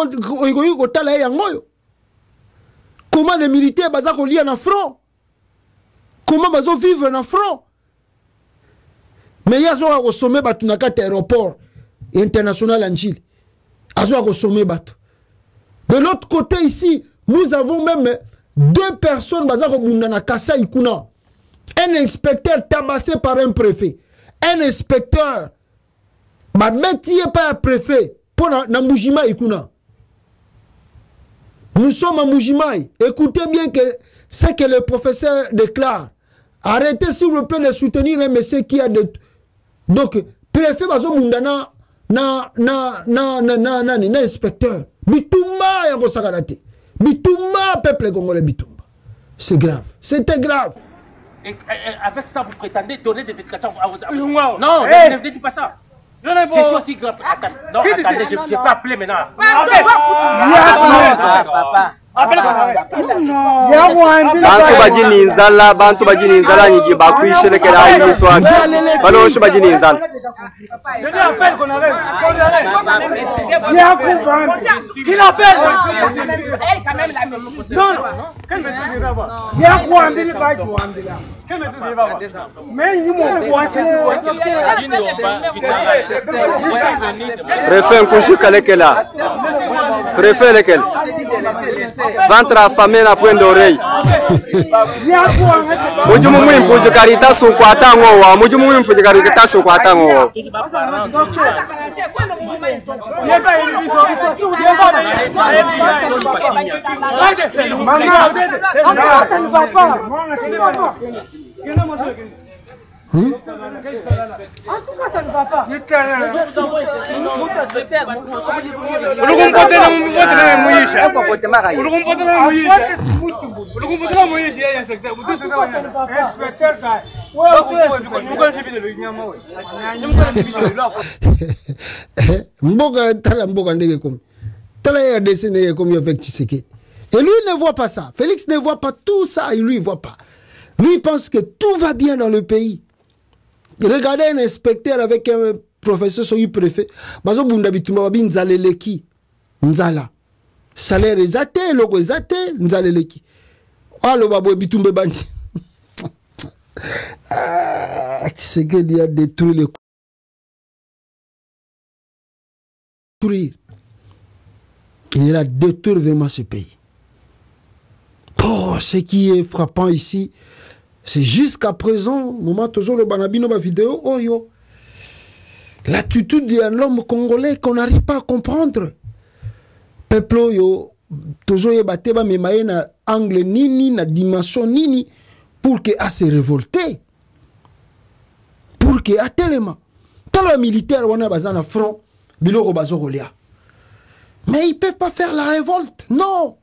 ko tala yangoyo. Comment les militaires baza ko lia na front? Comment bazo vivre na front? Mais yazo ko sommet batu na kata aéroport international Anjili. Azo ko sommet batu. De l'autre côté ici, nous avons même 2 personnes baza ko bunda na kasa ikuna. Un inspecteur tabassé par un préfet. Un inspecteur ba métier par un préfet pour na Mbujima ikuna. Nous sommes à Mbujimaï. Écoutez bien que ce que le professeur déclare. Arrêtez s'il vous plaît de soutenir un monsieur qui a de... Donc, préfet bazo mundana na inspecteur. Bitumba ya bosakarate. Bitumba peuple congolais bitumba. C'est grave. C'était grave. Et avec ça, vous prétendez donner des explications à vos amis? Non, ne dites pas ça. Je suis aussi grave. Non, attendez, je ne vais pas appeler maintenant. Bantu bajini inzala, bantu bajini inzala nyiji bakuishele kela hiyo to agi. Balo sho bajini inzala. Je dis appelle qu'on avait. Qui l'appelle? Non, quel métier tu vas voir? Il y a quoi en délire pas tu vas là. Quel métier tu vas voir? Mais il m'ont quoi Préfet nkushuka lekela. Préfet lekel. Ventre affamé na point d'oreille. Mujumu mwimpuju karita su kwata ngowa. Mujumu mwimpuju karita su kwata ngowa. En tout cas, ça ne va pas. Mboga tala mboga ndege komi. Tala ya dessin ndege komi avec Tshisekedi. Et lui ne voit pas ça. Félix ne voit pas tout ça et lui il voit pas. Lui il pense que tout va bien dans le pays. Regardez un inspecteur avec un professeur soyi préfet. Bazo bunda bitumba babi nzaleleki. Nzala. Salaire ezate, logo ezate, nzaleleki. Alo babo bitumba bandi. Tshisekedi a détruit le il a détruit vraiment ce pays. Oh, ce qui est frappant ici, c'est jusqu'à présent, moment toujours le banabino ba vidéo, oh yo, l'attitude d'un homme congolais qu'on n'arrive pas à comprendre. Peuple yo, toujours yebate ba memaye na angle nini, na dimension nini, pour que a se révolter, pour que a tellement, tellement militaire wana bazana front, biloko bazoko lia. Mais ils peuvent pas faire la révolte, non.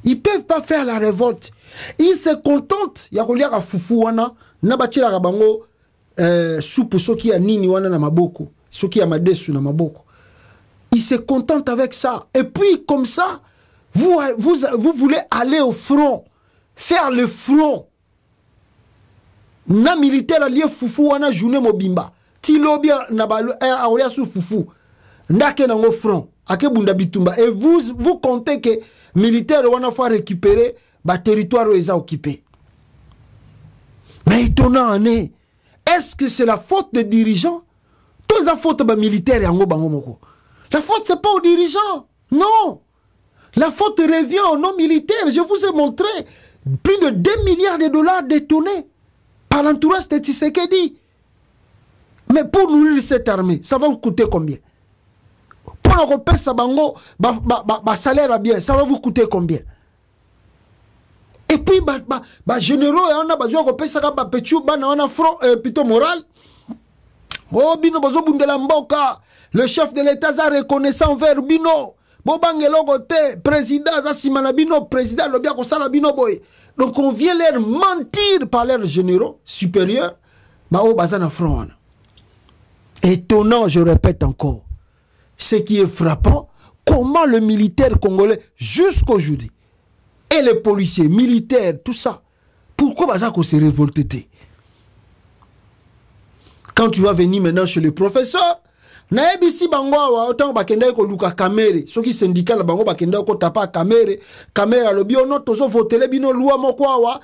Ils peuvent pas faire la révolte. Ils se contentent. Ya kolia ka fufu wana na bachira ka bango soupe soki ya nini wana na maboko, soki ya madesu na maboko. Ils se contentent avec ça. Et puis comme ça, vous voulez aller au front, faire le front. Na militaire allié fufu wana journée mobimba. Ti lobia na ba aolia sou fufu. Ndake na ngo front. Ake bunda bitumba. Et vous comptez que militaire wana faut récupérer ba territoire les a occupé. Mais étonnant est, est-ce que c'est la faute des dirigeants? Tous la faute ba militaire yango bango moko. La faute c'est pas aux dirigeants. Non. La faute revient aux non-militaires. Je vous ai montré plus de 2 milliards de dollars détournés par l'entourage de Tshisekedi. Mais pour nourrir cette armée, ça va vous coûter combien? Pour qu'on paye sa bango, salaire à bien, ça va vous coûter combien? Et puis, généraux, on a besoin qu'on paye ça à Pétiou, on a front, plutôt moral. Oh, Bino, bazo bundela mboka. Le chef de l'État a reconnaissant envers Bino. Bobangelo gote, président, Zassimana Bino, président, le bien qu'on s'en Bino boy. Donc, on vient leur mentir par leurs généraux supérieurs. Bah, oh, bazana front. Étonnant, je répète encore. ce qui est frappant, comment le militaire congolais, jusqu'aujourd'hui, et les policiers, militaires, tout ça, pourquoi Bazako s'est révolté? Quand tu vas venir maintenant chez le professeur, naebisi bango awa autant bakenda ko luka kamere soki syndicat bango bakenda ko tapa kamere lobi ono tozo votele bino loi moko awa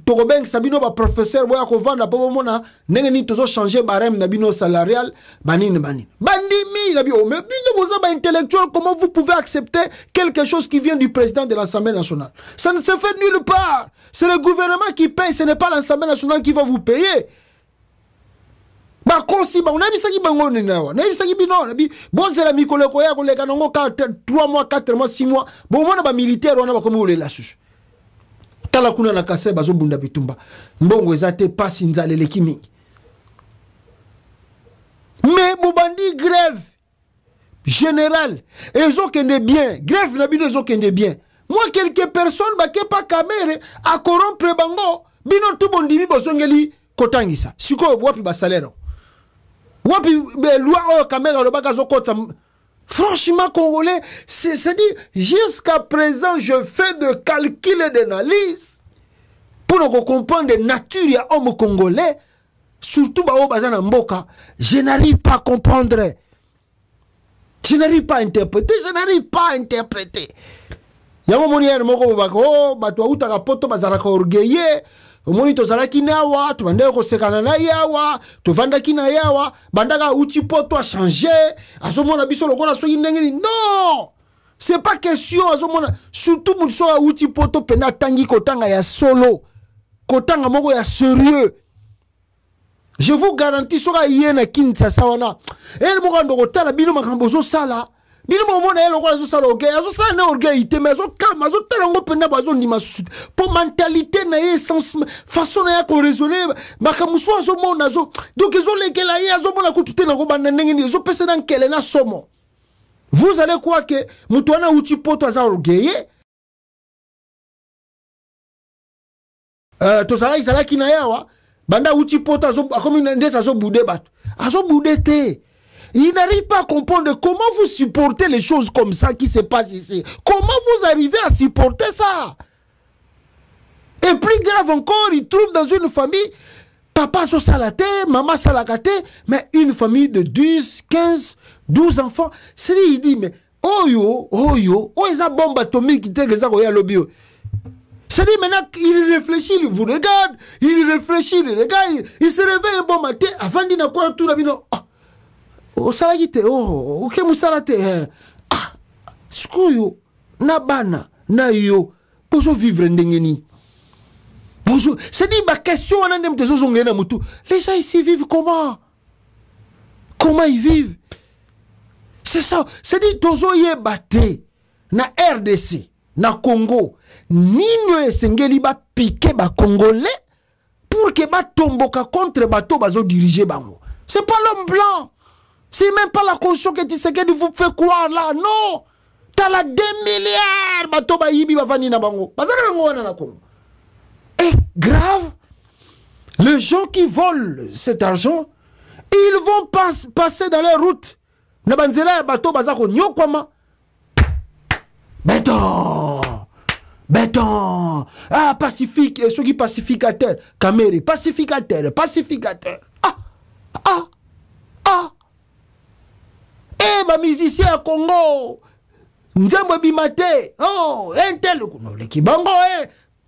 to beng sabino ba professeur boya ko vanda po mona ndenge ni tozo changer barème na bino salarial banine bandimi la bi o mais bino boza ba intellectuel, comment vous pouvez accepter quelque chose qui vient du président de l'Assemblée nationale? Ça ne se fait nulle part. C'est le gouvernement qui paye, ce n'est pas l'Assemblée nationale qui va vous payer. Ba konsi ba unabi saki bango ninawa nabi saki bino nabi bonzela mikolo ko ya ko leka nango 3 mois 4 mois 6 mois bo mona ba militaire wana ba komi olela susu tala kuna na kase bazo bunda bitumba mbongo ezate pasi nzale leki mingi mais bobandi grève générale ezo kende bien grève na bino ezo kende bien moi quelques personnes ba ke pa kamere a corrompre bango bino tout bondimi bozongeli kotangisa siko wapi ba salaire wapi be loi o caméra le bagazo kota. Franchement congolais, c'est dit jusqu'à présent je fais de calcul et d'analyse pour nous comprendre la nature ya homme congolais, surtout ba o bazana mboka, je n'arrive pas à comprendre. Je n'arrive pas à interpréter. Yango moni ya moko bako bato uta ka poto bazara ka orgueilleux. Omoni tozalaki na yawa, tubandeko kosekana na yawa, tovandaki na yawa, bandaka uti poto a changé, azomona biso lokola soki ndenge. Non! C'est pas question azomona, surtout muso a uti poto pena tangi kotanga ya solo. Kotanga moko ya sérieux. Je vous garantis soka yena Kinshasa wana. El moko ndoko tala bino makambo zo sala. Bino mona elo kwa zo sala okay, azo sala na orgueil mais azo calme, azo tala ngo pena bazo ndima pour mentalité na ye sens façon na ya ko raisonner makamuso azo mona azo donc ezo lekela ye azo mona ko tuté na ko banda ndenge ni ezo pesa na nkele na somo. Vous allez croire que mutu wana uti poto aza orgueil tozala izala kina yawa banda uti poto azo akomi ndesa azo boudé bato azo boudé te. Il n'arrive pas à comprendre comment vous supportez les choses comme ça qui se passent ici. Comment vous arrivez à supporter ça? Et plus grave encore, il trouve dans une famille, papa so salate, maman salakate, mais une famille de 10, 15, 12 enfants. C'est lui, il dit, mais oh yo, esa bombe atomique qui te geza koya lobby. C'est dit maintenant, il réfléchit, il vous regarde, il réfléchit, il regarde, il se réveille un bon matin, avant d'y n'avoir tout la bino. O salagite ok musalate skuyo na bana na yo poso vivre ndengeni poso c'est dit ma question on a ndem tezo zongena mutu les gens ici vivent comment ils vivent, c'est ça, c'est dit tozo ye bate na RDC na Congo nino esengeli ba piquer ba congolais pour que ba tomboka contre bato bazo diriger bango. C'est pas l'homme blanc. C'est même pas la conscience que tu sais que vous faites quoi là, non. T'as la 2 milliards, bato ba yibi ba vani na bango. Bazana bango wana na Congo. Et grave, les gens qui volent cet argent, ils vont passer dans les routes. Na banzela bato bazako nyokwama. Béton. Ah, pacifique, ceux qui pacificateurs. Caméré, pacificateur. Ma musicien à Congo Nzambo Bimate un tel le kibango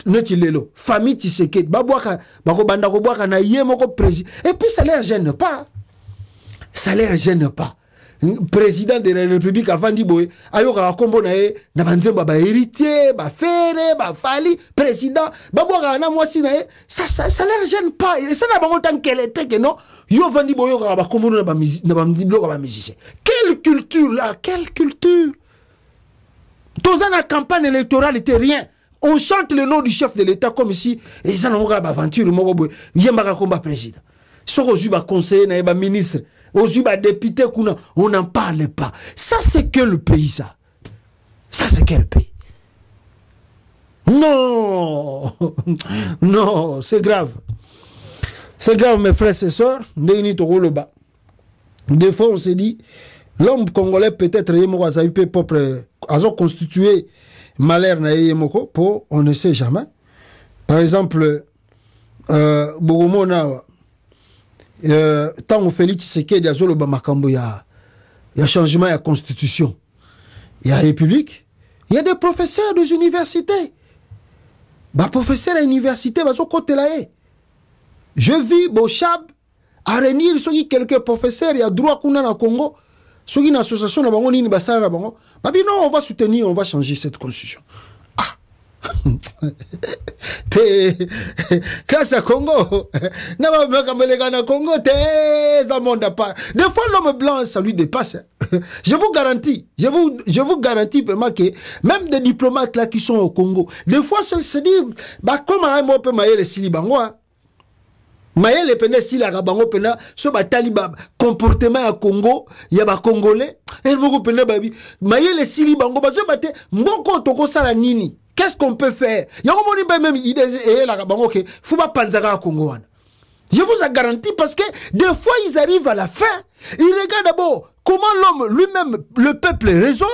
netilelo famille Tshisekedi babwaka bako banda ko bwaka na ye moko président et puis ça leur gêne pas président de la République avant diboye ayoka kombo na ye na banzemba ba héritier ba fere ba fali président babwaka na mwasi na ye ça leur gêne pas et ça na bango tant qu'elle était que non yo vandi boyo ka ba kombo na ba bloc ba musicien. Quelle culture là, quelle culture. Dans la campagne électorale était rien. On chante le nom du chef de l'État comme si ils en ont aventure moko yemba komba président. Soko zuba conseiller na ministre, ozuba député kuna, on n'en parle pas. Ça c'est quel pays ça? Ça c'est quel pays? Non, c'est grave. C'est grave mes frères et sœurs, ndeni to koloba. Des fois on se dit l'homme congolais peut-être propre a constitué malheur na yemoko pour on ne sait jamais. Par exemple Bogomona tant Félix Tshisekedi azolo ba makambo ya changement ya constitution. Il y a république, il y a des professeurs des universités. Ba professeur à l'université bazo côté là. Je vis Bochab à réunir quelques professeurs, il y a droit qu'on a na Congo. Ceux qui ont une association, non, on va soutenir, on va changer cette constitution. Ah! Classe à Congo. Congo, des fois, l'homme blanc, ça lui dépasse. Je vous garantis, je vous garantis que même des diplomates là qui sont au Congo, des fois, se disent, bah, comment on peut mailler les Silibango, Maël est si la rabango pena so ba taliba comportement à Congo ya ba congolais et moko pena babi Maël est si libango ba zo bate mboko toko sala nini qu'est-ce qu'on peut faire ya ko moni ba même idée et la rabango que faut pas panzaka à Congo wana. Je vous ai garanti parce que des fois ils arrivent à la fin, ils regardent d'abord comment l'homme lui-même le peuple raisonne.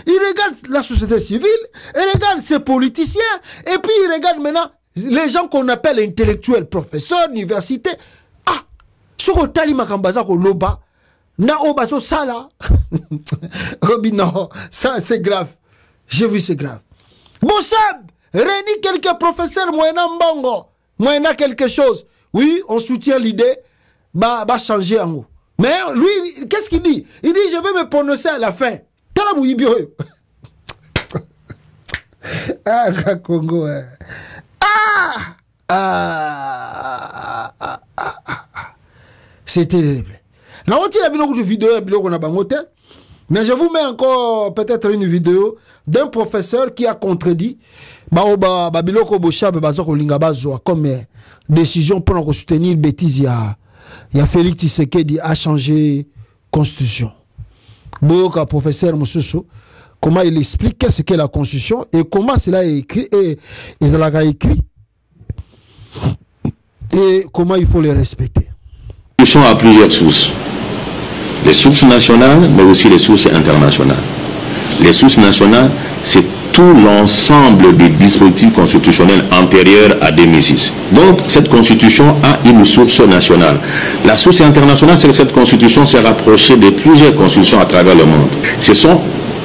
Il regarde la société civile, il regarde ses politiciens et puis il regarde maintenant les gens qu'on appelle intellectuels, professeurs, université. Ah, ce qu'on t'a dit makambaza ko loba, na obaso sala. Robi non, ça c'est grave. J'ai vu c'est grave. Bossab, réunit quelques professeurs moyennant mbongo, moyennant quelque chose. Oui, on soutient l'idée, bah changer en haut. Mais lui, qu'est-ce qu'il dit? Il dit je vais me prononcer à la fin. Tala bouibio. Ah, Congo. C'est terrible. Là, on tire une vidéo, mais je vous mets encore peut-être une vidéo d'un professeur qui a contredit comme décision pour soutenir bêtise. Il y a Félix Tshisekedi a changé constitution. Boka professeur Moussoso, comment il explique qu'est-ce qu'est la constitution et comment cela est écrit et il a écrit et comment il faut les respecter. Nous sommes à plusieurs sources. Les sources nationales, mais aussi les sources internationales. Les sources nationales, c'est tout l'ensemble des dispositifs constitutionnels antérieurs à 2006. Donc, cette constitution a une source nationale. La source internationale, c'est que cette constitution s'est rapprochée de plusieurs constitutions à travers le monde. Ce sont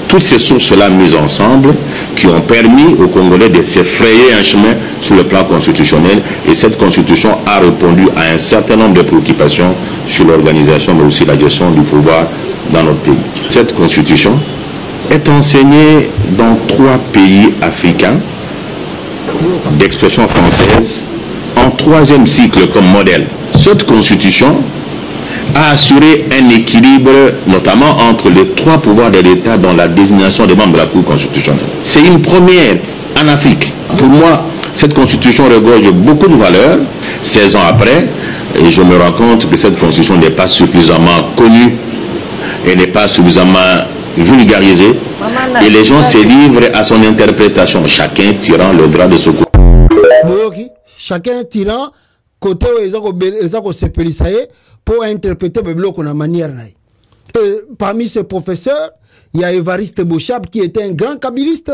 toutes ces sources-là mises ensemble qui ont permis aux Congolais de se frayer un chemin sur le plan constitutionnel, et cette constitution a répondu à un certain nombre de préoccupations sur l'organisation mais aussi la gestion du pouvoir dans notre pays. Cette constitution est enseignée dans 3 pays africains d'expression française en 3e cycle comme modèle. Cette constitution a assuré un équilibre notamment entre les 3 pouvoirs de l'État dans la désignation des membres de la Cour constitutionnelle. C'est une première en Afrique. Pour moi, cette constitution regorge beaucoup de valeurs. 16 ans après, et je me rends compte que cette constitution n'est pas suffisamment connue et n'est pas suffisamment vulgarisée. Et les gens se livrent à son interprétation, chacun tirant le droit de ce côté. Chacun tirant côté pour interpréter la manière. Parmi ces professeurs, il y a Évariste Bochab qui était un grand kabiliste.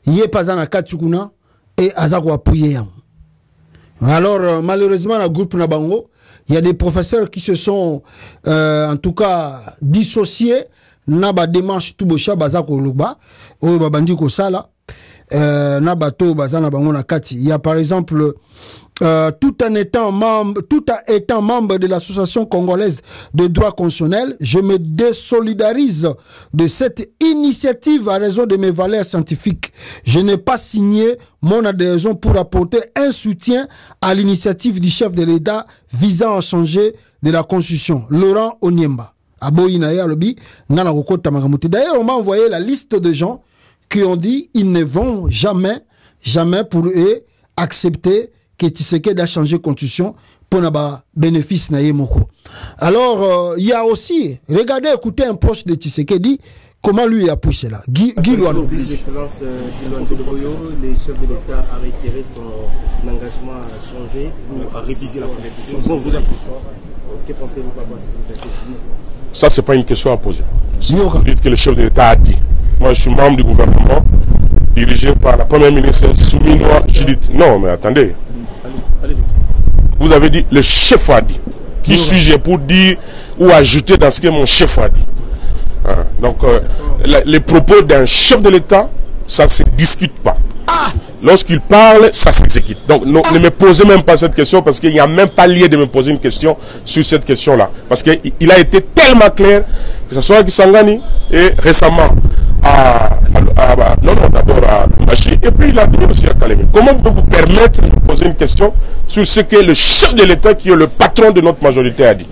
Il est pas en Katsukuna et Azako appuyé. Alors, malheureusement, dans le groupe Nabango, il y a des professeurs qui se sont, en tout cas, dissociés. Naba démarche tout Bochab Azako Luba, ou Babandiko Sala, Nabato Bazana Bango Nakati. Il y a par exemple, tout en étant membre de l'association congolaise de droit constitutionnel, je me désolidarise de cette initiative à raison de mes valeurs scientifiques. Je n'ai pas signé mon adhésion pour apporter un soutien à l'initiative du chef de l'État visant à changer de la constitution. Laurent Onyemba. D'ailleurs, on m'a envoyé la liste de gens qui ont dit ils ne vont jamais pour eux accepter que Tshisekedi a changé de constitution pour n'avoir bénéfice na yemoko. Alors, il y a aussi, regardez, écoutez un proche de Tshisekedi, comment lui il a poussé là. Guy Luano. Excellence Guy Luano, le chef de l'État a réitéré son engagement à changer ou à réviser la constitution. Bon, vous que pensez-vous par rapport à cette initiative? Ça, c'est pas une question à poser. Si vous dites que le chef de l'État a dit, moi je suis membre du gouvernement, dirigé par la première ministre Souminoa Judith. Non, mais attendez. Vous avez dit, le chef a dit. Qui suis-je pour dire ou ajouter dans ce que mon chef a dit? Donc, les propos d'un chef de l'État, ça ne se discute pas. Lorsqu'il parle, ça s'exécute. Donc, ne me posez même pas cette question parce qu'il n'y a même pas lieu de me poser une question sur cette question-là. Parce qu'il a été tellement clair, que ce soit à Kisangani et récemment d'abord à Machi, et puis il a dit aussi à Kalemi. Comment vous permettre de me poser une question sur ce que le chef de l'État, qui est le patron de notre majorité, a dit?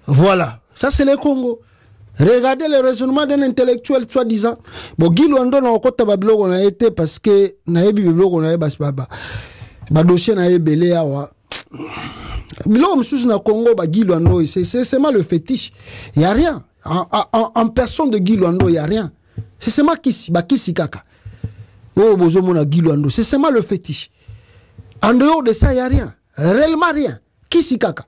Voilà, ça c'est le Congo. Regardez le raisonnement d'un intellectuel soi-disant. Bon, Guy Luando n'a pas de on a été parce que n'a pas on a pas dossier n'a pas belé awa. Biloko msusu na Congo ba Guy Luando c'est seulement le fétiche. Il y a rien. En personne de Guy Luando il y a rien. C'est seulement kisi kaka. Oh bozo mona Guy Luando, c'est seulement le fétiche. En dehors de ça il y a rien. Réellement rien. Kisi kaka.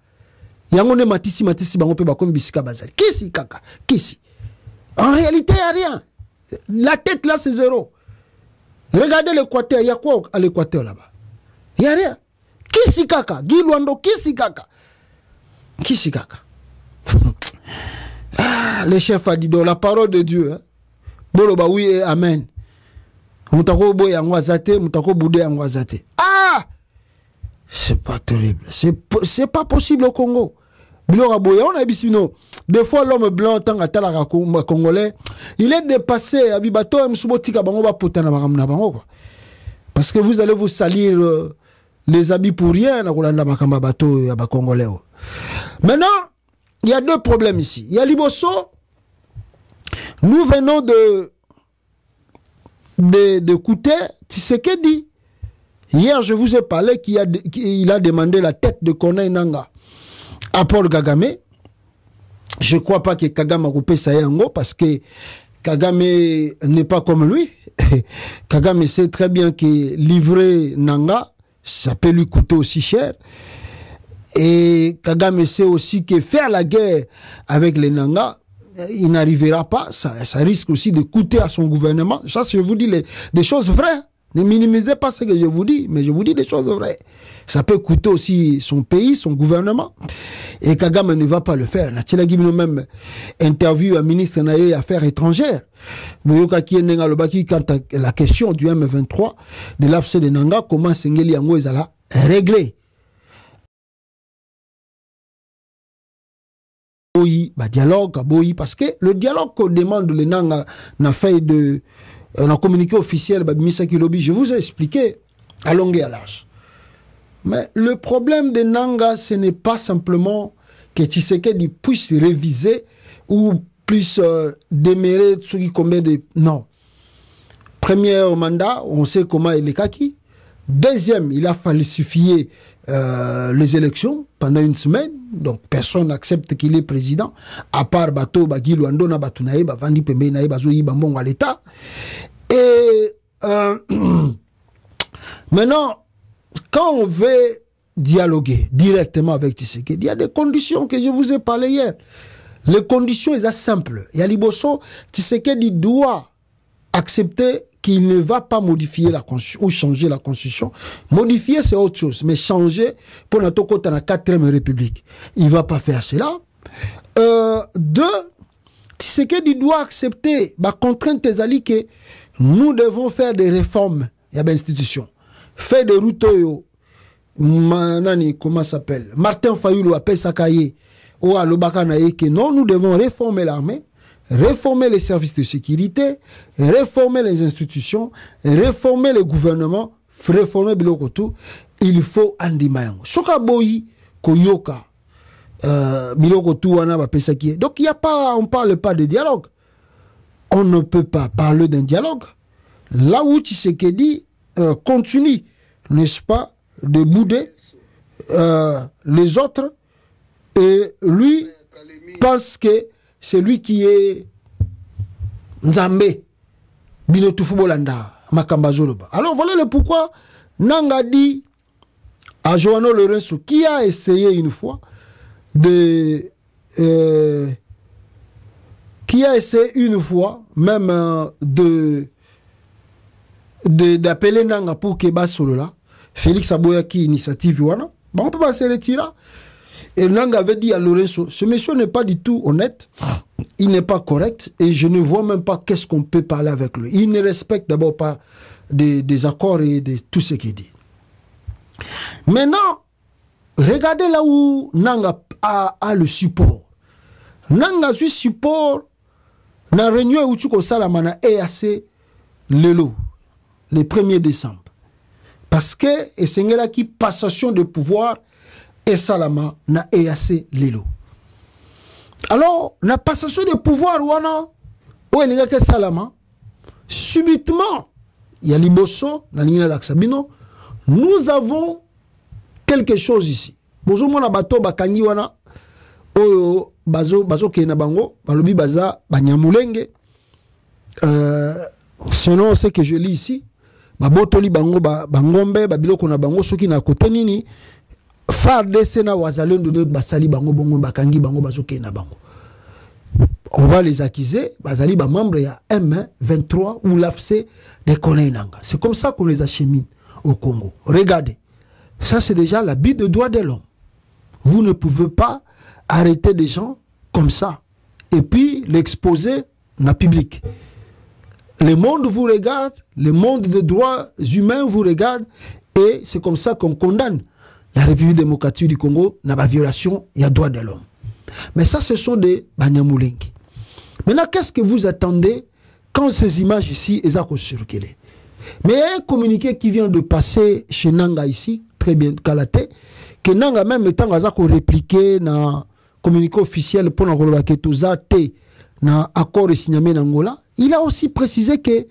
Yangone matisi bango pe bakomi bisika bazali. Kisi kaka, kisi. En réalité, il n'y a rien. La tête là, c'est zéro. Regardez l'Équateur, il y a quoi à l'Équateur là-bas? Il n'y a rien. Kisi kaka, Guy Luando, kisi kaka. Kisi kaka. Le chef a dit donc la parole de Dieu. Hein? Boloba oui et amen. Moutako boy angwazate, moutako boudé angwazate. Ah! C'est pas terrible. C'est pas possible au Congo. Des fois, l'homme blanc, tant que congolais, il est dépassé. Parce que vous allez vous salir les habits pour rien. Maintenant, il y a deux problèmes ici. Il y a Liboso. Nous venons d'écouter Tshisekedi. Hier, je vous ai parlé qu'il a demandé la tête de Corneille Nangaa à Paul Kagame. Je ne crois pas que Kagame a coupé ça yango parce que Kagame n'est pas comme lui. Kagame sait très bien que livrer Nangaa, ça peut lui coûter aussi cher. Et Kagame sait aussi que faire la guerre avec les Nangaa, il n'arrivera pas. Ça risque aussi de coûter à son gouvernement. Ça, je vous dis des choses vraies. Ne minimisez pas ce que je vous dis, mais je vous dis des choses vraies. Ça peut coûter aussi son pays, son gouvernement. Et Kagame ne va pas le faire. Natila Gimino même interview un ministre des Affaires étrangères. Moyoka qui est quant à la question du M23, de l'AFC de Nangaa, comment Sengeli Yango ezala réglé. Dialogue, parce que le dialogue qu'on demande les Nangaa n'a fait de... On a communiqué officiel, je vous ai expliqué à longue et à large. Mais le problème de Nangaa, ce n'est pas simplement que Tshisekedi puisse réviser ou puisse démérer ce qui commet de... Non. Premier mandat, on sait comment il est kaki. Deuxième, il a falsifié les élections pendant une semaine. Donc, personne n'accepte qu'il est président. À part Bato, Guy Luando, Batunae, Vandi Pembe, Nae, Bazoui, Bambon à l'État. Et maintenant, quand on veut dialoguer directement avec Tshisekedi, il y a des conditions que je vous ai parlé hier. Les conditions sont simples. Il y a Liboso, Tshisekedi doit accepter qu'il ne va pas modifier la constitution ou changer la constitution. Modifier, c'est autre chose. Mais changer, pour notre côté, dans la 4e République, il ne va pas faire cela. Deux, Tshisekedi doit accepter la contrainte des alliés que nous devons faire des réformes. Il y a des institutions. Faire des routes. Comment ça s'appelle? Martin Fayulu appelle Sakaye. Ou à l'Obakanaye que non, nous devons réformer l'armée, réformer les services de sécurité, réformer les institutions, réformer le gouvernement, réformer Bilokotu. Il faut Andimayango. Soka boyi koyoka Bilokotu wana ba pesaki. Donc il y a pas, on parle pas de dialogue. On ne peut pas parler d'un dialogue. Là où Tshisekedi continue, n'est-ce pas, de bouder les autres, et lui pense que c'est lui qui est Nzambe Binotu Fubolanda Makamba Zoloba. Alors voilà le pourquoi Nangaa dit à Joano Lorenzo, qui a essayé une fois de qui a essayé une fois même d'appeler Nanga pour que bas solo là. Félix Aboya qui initiative wana. Bon, on peut pas se retirer. Et Nanga avait dit à Lorenzo, ce monsieur n'est pas du tout honnête, il n'est pas correct, et je ne vois même pas qu'est-ce qu'on peut parler avec lui. Il ne respecte d'abord pas des accords et de tout ce qu'il dit. Maintenant, regardez là où Nanga a le support. Nanga a support dans la réunion où tu as la mana EAC le 1er décembre. Parce que c'est une passation de pouvoir et salama na EAC lelo. Alors, la passation de pouvoir wana ou elinga ke salama subitement il y a liboso na lingina laksabino, nous avons quelque chose ici. Bozo mona bato bakangi wana oyo bazo ke na bango balobi baza banyamulenge selon ce que je lis ici babotoli bango bangombe babiloko na bango soki na kote nini FARDC na wazalendo de basali bango bongo bakangi bango bazoke na bango. On va les accuser, bazali ba membre ya M23 ou l'AFC de Konainanga. C'est comme ça qu'on les achemine au Congo. Regardez, ça c'est déjà l'abus de droit de l'homme. Vous ne pouvez pas arrêter des gens comme ça et puis l'exposer dans le public. Le monde vous regarde, le monde des droits humains vous regarde et c'est comme ça qu'on condamne la République démocratique du Congo n'a pas violation, il y a droit de l'homme. Mais ça, ce sont des Banyamulenge. Maintenant, qu'est-ce que vous attendez quand ces images ici, elles ont circulé? Mais il y a un communiqué qui vient de passer chez Nanga ici, très bien calaté, que Nanga même étant répliqué dans le communiqué officiel pour l'accord signé en Angola, il a aussi précisé que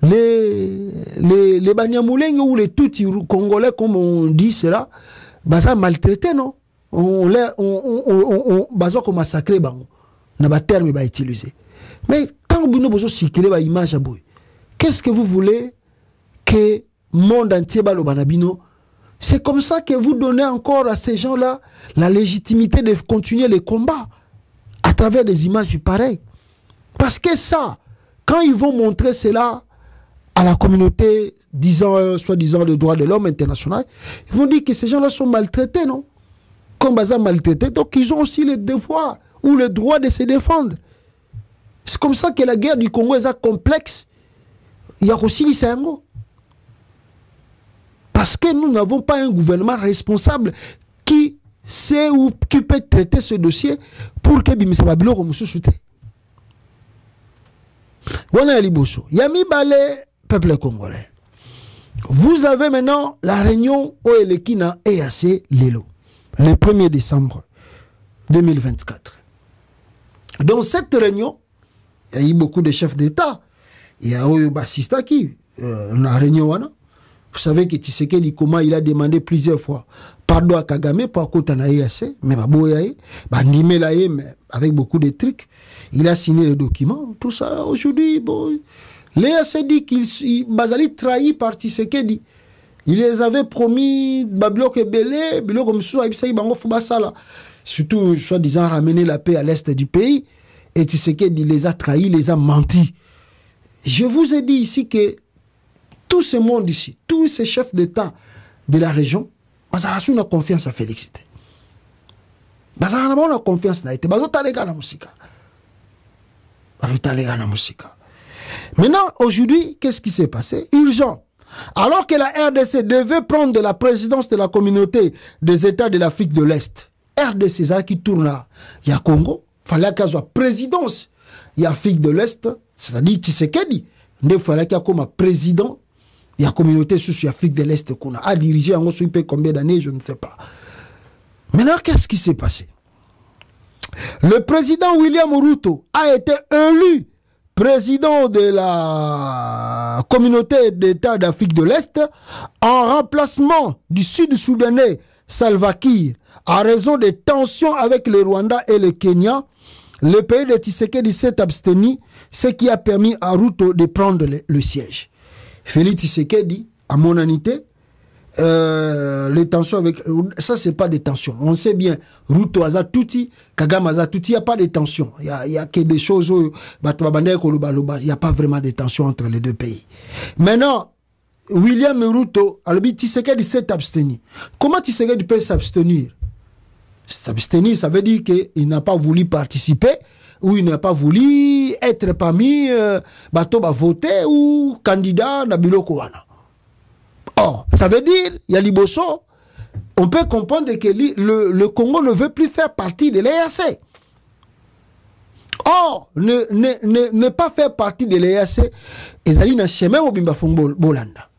les Banyamulenge ou les Tutsi congolais, comme on dit cela, baza maltraité, non? On baza ko massacrer bango. Na ba terme ba utiliser. Mais quand vous bozo circuler ba image à boy, qu'est-ce que vous voulez que monde entier ba lo banabino? C'est comme ça que vous donnez encore à ces gens-là la légitimité de continuer les combats à travers des images pareilles. Parce que ça, quand ils vont montrer cela à la communauté disant, soi-disant, le droit de l'homme international, ils vont dire que ces gens-là sont maltraités, non? Comme Baza maltraités, donc ils ont aussi le devoir ou le droit de se défendre. C'est comme ça que la guerre du Congo est complexe. Il y a aussi l'Issango. Parce que nous n'avons pas un gouvernement responsable qui sait ou qui peut traiter ce dossier pour que Bimisa Babilo comme soute. Wana Liboso, Yami Balé, peuple congolais. Vous avez maintenant la réunion au Elekina EAC Lelo, le 1er décembre 2024. Dans cette réunion, il y a eu beaucoup de chefs d'État. Il y a eu Bassistaki, la réunion. Vous savez que Tshisekedi, comment il a demandé plusieurs fois pardon à Kagame pour côté na EAC, mais avec beaucoup de trucs. Il a signé le document. Tout ça, aujourd'hui, bon, l'EAC dit qu'il Bazali trahi par Tshisekedi. Il les avait promis Bablok et Belé, Bilok comme ça, surtout, soi-disant, ramener la paix à l'est du pays. Et Tshisekedi les a trahis, les a menti. Je vous ai dit ici que tout ce monde ici, tous ces chefs d'État de la région, ils ont confiance à Félix. Ils ont confiance à Félix. Maintenant, aujourd'hui, qu'est-ce qui s'est passé? Urgent. Alors que la RDC devait prendre la présidence de la communauté des États de l'Afrique de l'Est, RDC, qui tourne là, il y a Congo, il fallait qu'elle soit présidence, il y a Afrique de l'Est, c'est-à-dire Tshisekedi, il fallait qu'il y ait comme président, il y a communauté sous Afrique de l'Est qu'on a dirigé en combien d'années, je ne sais pas. Maintenant, qu'est-ce qui s'est passé? Le président William Ruto a été élu président de la communauté d'État d'Afrique de l'Est en remplacement du Sud-Soudanais Salva Kiir à raison des tensions avec le Rwanda et le Kenya. Le pays de Tshisekedi s'est abstenu, ce qui a permis à Ruto de prendre le siège. Félix Tshisekedi, à mon unité, les tensions avec... Ça, c'est pas des tensions. On sait bien, Ruto Azatuti, Kagame Azatuti, il n'y a pas de tensions. Il y a que des choses où il n'y a pas vraiment de tensions entre les deux pays. Maintenant, William Ruto, Tshisekedi s'est abstenu. Comment Tshisekedi peut s'abstenir? S'abstenir, ça veut dire qu'il n'a pas voulu participer ou il n'a pas voulu être parmi voter ou candidat na biloko wana. Or, ça veut dire, Yaliboso, on peut comprendre que le Congo ne veut plus faire partie de l'EAC. Or, ne pas faire partie de l'EAC, ezali na chemin au bimba fongo bolanda.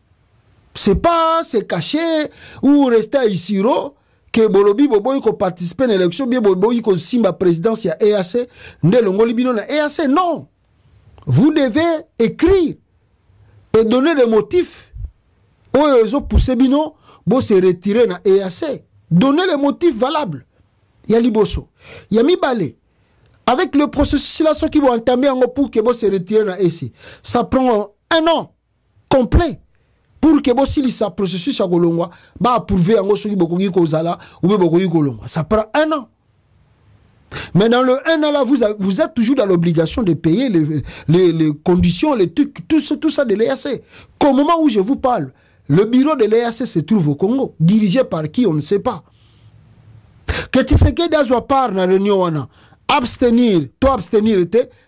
C'est pas se cacher ou rester à Isiro que Bolobi Boboy ko participer à l'élection, bien Boboy ko simba présidence ya EAC, nde longoli bino na EAC. Non. Vous devez écrire et donner des motifs. Ils ont poussé bino, bo se retirer na EAC. Donnez les motifs valables. Yali Bosso. Yami Balé. Avec le processus là, ceux qui vont entamer en pour que bo se retirer na EAC. Ça prend 1 an complet. Pour que bo si ça processus à Golongwa, ba approuver en ceux qui bokogi kozala ou bokogi kolongwa. Ça prend 1 an. Mais dans le 1 an là, vous êtes toujours dans l'obligation de payer les conditions, les trucs, tout ça de l'EAC. Qu'au moment où je vous parle, le bureau de l'EAC se trouve au Congo, dirigé par qui, on ne sait pas. Que Tshisekedi a part dans la réunion, abstenir,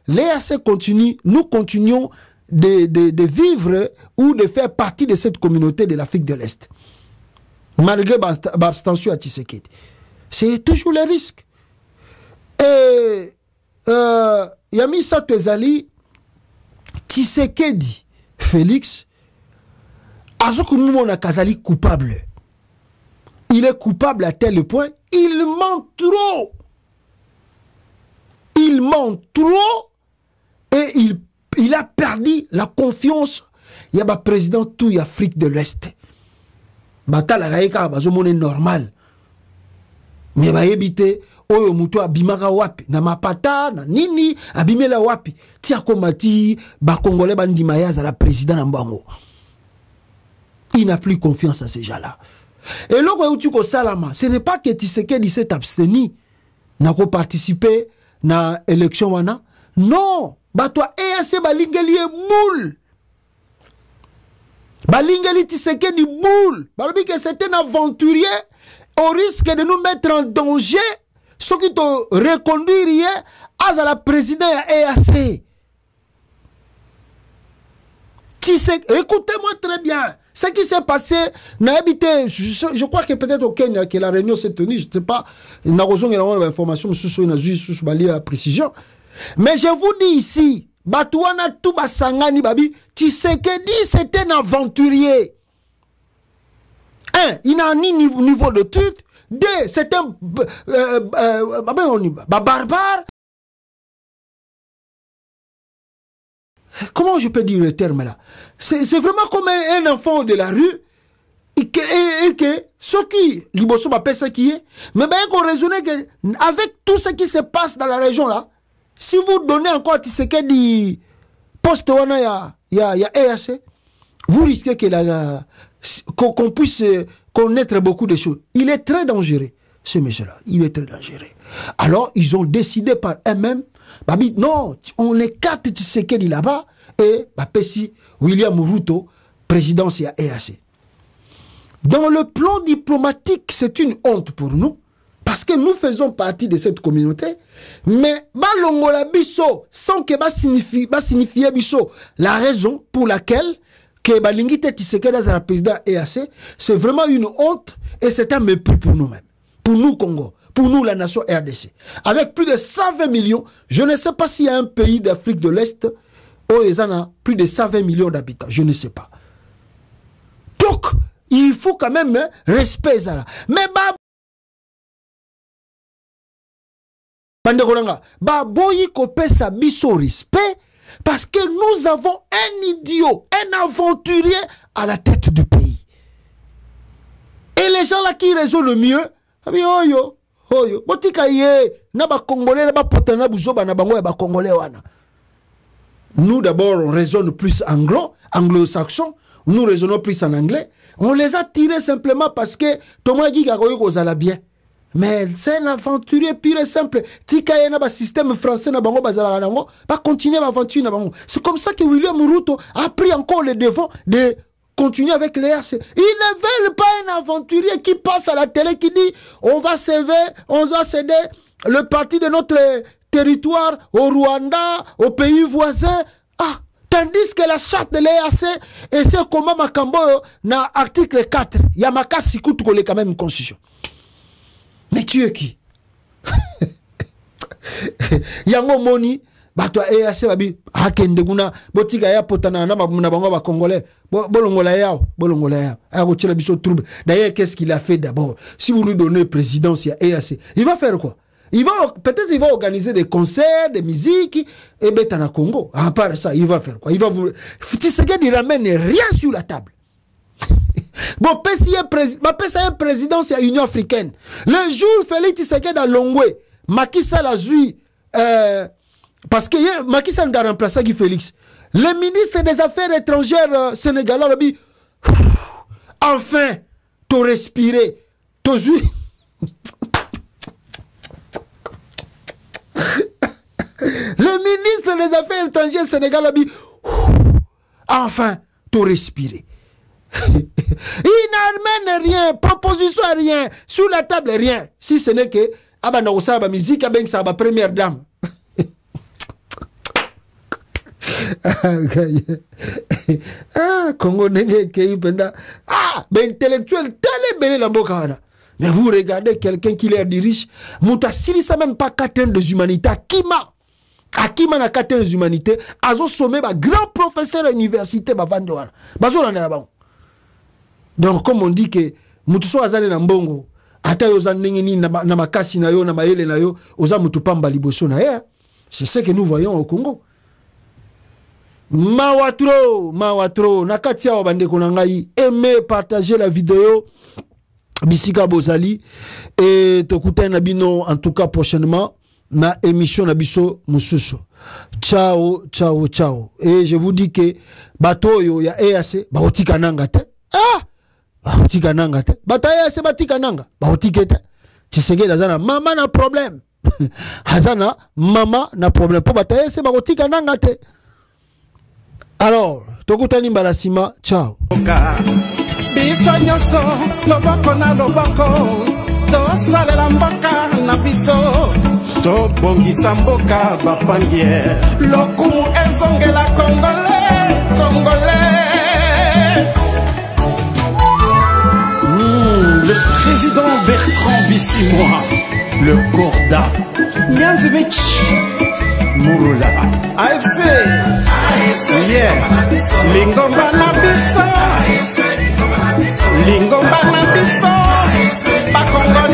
l'EAC continue, nous continuons de vivre ou de faire partie de cette communauté de l'Afrique de l'Est. Malgré l'abstention à Tshisekedi. C'est toujours le risque. Et Yami Sato Ezali, Tshisekedi, Félix, Azokumou Kazali coupable. Il est coupable à tel point, il ment trop. Il ment trop et il a perdu la confiance. Il y a un président tout l'Afrique de l'Est. Batala Gaïka, bazomone normal. Mais va éviter, oyo muto abimaka wapi, na mapata, na nini, abimela wapi. Tia komati, ba Congolais bandima yaza la président Nambango. Il n'a plus confiance à ces gens-là. Et là, ce n'est pas que Tshisekedi s'est abstenu, n'a pas participé à l'élection. Non, toi, EAC balingeli est boule. Balingeli Tshisekedi boule. Balobi que c'est un aventurier au risque de nous mettre en danger. Ce qui te reconduirait à la présidente EAC. Écoutez-moi très bien. Ce qui s'est passé, je crois que peut-être au Kenya, que la réunion s'est tenue, je ne sais pas, il y a une information, à précision. Mais je vous dis ici, Batouana Touba Sangani Babi, Tshisekedi, c'est un aventurier. 1, il n'a ni niveau d'études. 2, c'est un barbare. Comment je peux dire le terme là? C'est vraiment comme un enfant de la rue et que ceux qui Liboso m'appelle ce qui est, mais bien qu'on raisonne que avec tout ce qui se passe dans la région là, si vous donnez encore Tshisekedi poste il y a EAC, vous risquez qu'on puisse connaître beaucoup de choses. Il est très dangereux, ce monsieur-là. Il est très dangereux. Alors, ils ont décidé par eux-mêmes, non, on écarte Tshisekedi là-bas et Pessi, William Ruto, présidence à EAC. Dans le plan diplomatique, c'est une honte pour nous, parce que nous faisons partie de cette communauté, mais Balongola Bisso, sans que signifier Bisso, la raison pour laquelle que Balingite Tshisekedi est la présidente EAC, c'est vraiment une honte et c'est un mépris pour nous-mêmes, pour nous Congo, pour nous la nation RDC. Avec plus de 120 millions, je ne sais pas s'il y a un pays d'Afrique de l'Est où il y en a plus de 120 millions d'habitants, je ne sais pas. Donc, il faut quand même respect ça. Mais boyi kopesa biso respect parce que nous avons un idiot, un aventurier à la tête du pays. Et les gens là qui raisonnent le mieux, nous d'abord on raisonne plus anglo-saxon, nous raisonnons plus en anglais, On les a tirés simplement parce que tout le monde dit qu'il a bien. Mais c'est un aventurier pur et simple. Tika y a un système français na bango bazala nango, pas continuer l'aventure na bango. C'est comme ça que William Ruto a pris encore le devant de continuer avec les RC. Ils ne veulent pas un aventurier qui passe à la télé qui dit on va céder le parti de notre territoire au Rwanda, aux pays voisins. Ah, tandis que la charte de l'EAC et c'est comment Makambo na article 4, Yamaka Sikout qu'on est quand même une constitution. Mais tu es qui? Yango moni bato EAC babi hakende kuna botika ya potana na bango ba congolais bolongola yao ako tshela biso trouble. D'ailleurs qu'est-ce qu'il a fait d'abord? Si vous nous donnez présidence à EAC, il va faire quoi? Peut-être il va organiser des concerts, des musiques et betana Congo. À part ça, il va faire quoi? Il va vous Tshisekedi ne ramène rien sur la table. Bon, PCA présidence à l'Union africaine. Le jour Félix Tshisekedi à Longwe, Macky Sall a joué parce que Macky Sall a remplacé Guy Félix. Le ministre des Affaires étrangères sénégalais a dit enfin, tu respiré, tu joué. Le ministre des Affaires étrangères sénégalais a dit enfin, tu respiré. Il n'amène rien, proposition rien, sur la table rien. Si ce n'est que abana osaba musique abeng sa ba première dame. Ah, Congo nenge kei penda. Ah, ben intellectuel telle belle la boka. Mais vous regardez quelqu'un qui l'air dirige, muta sili ça même pas 4 ans des humanités Akima na 4 ans des humanités, azo sommet ba grand professeur à l'université ba vandoana. Bazo la ba. Donc comme on dit que mutuso azane na mbongo ata yo zanengi ni na makasi na yo na mayele na yo oza mutu pamba liboso na ya. C'est ce que nous voyons au Congo. Mawatro nakati ya bande ko ngai, aimez partager la vidéo Bisika Bozali et tokuta na bino en tout cas prochainement na émission na biso mususu. Ciao. Et je vous dis que bato yo ya EAC ba otika nanga te. Ah! Batika nanga te. Bataya se batika nanga. Baotike te. Tshisekedi azana mama na problème. Hazana mama na problème. Po bataya se batika nanga te. Alors, tokutani mbalasima. Ciao. Biso nyoso loboko na loboko tosalela mboka na biso tobongisa mboka bapangie lokumu ezongela Congolais. Le président Bertrand Bissimois, le Corda, Mianzimich, Mouroula, AFC, yeah, Lingomba Nabiso, Lingomba Nabiso, Bakongole.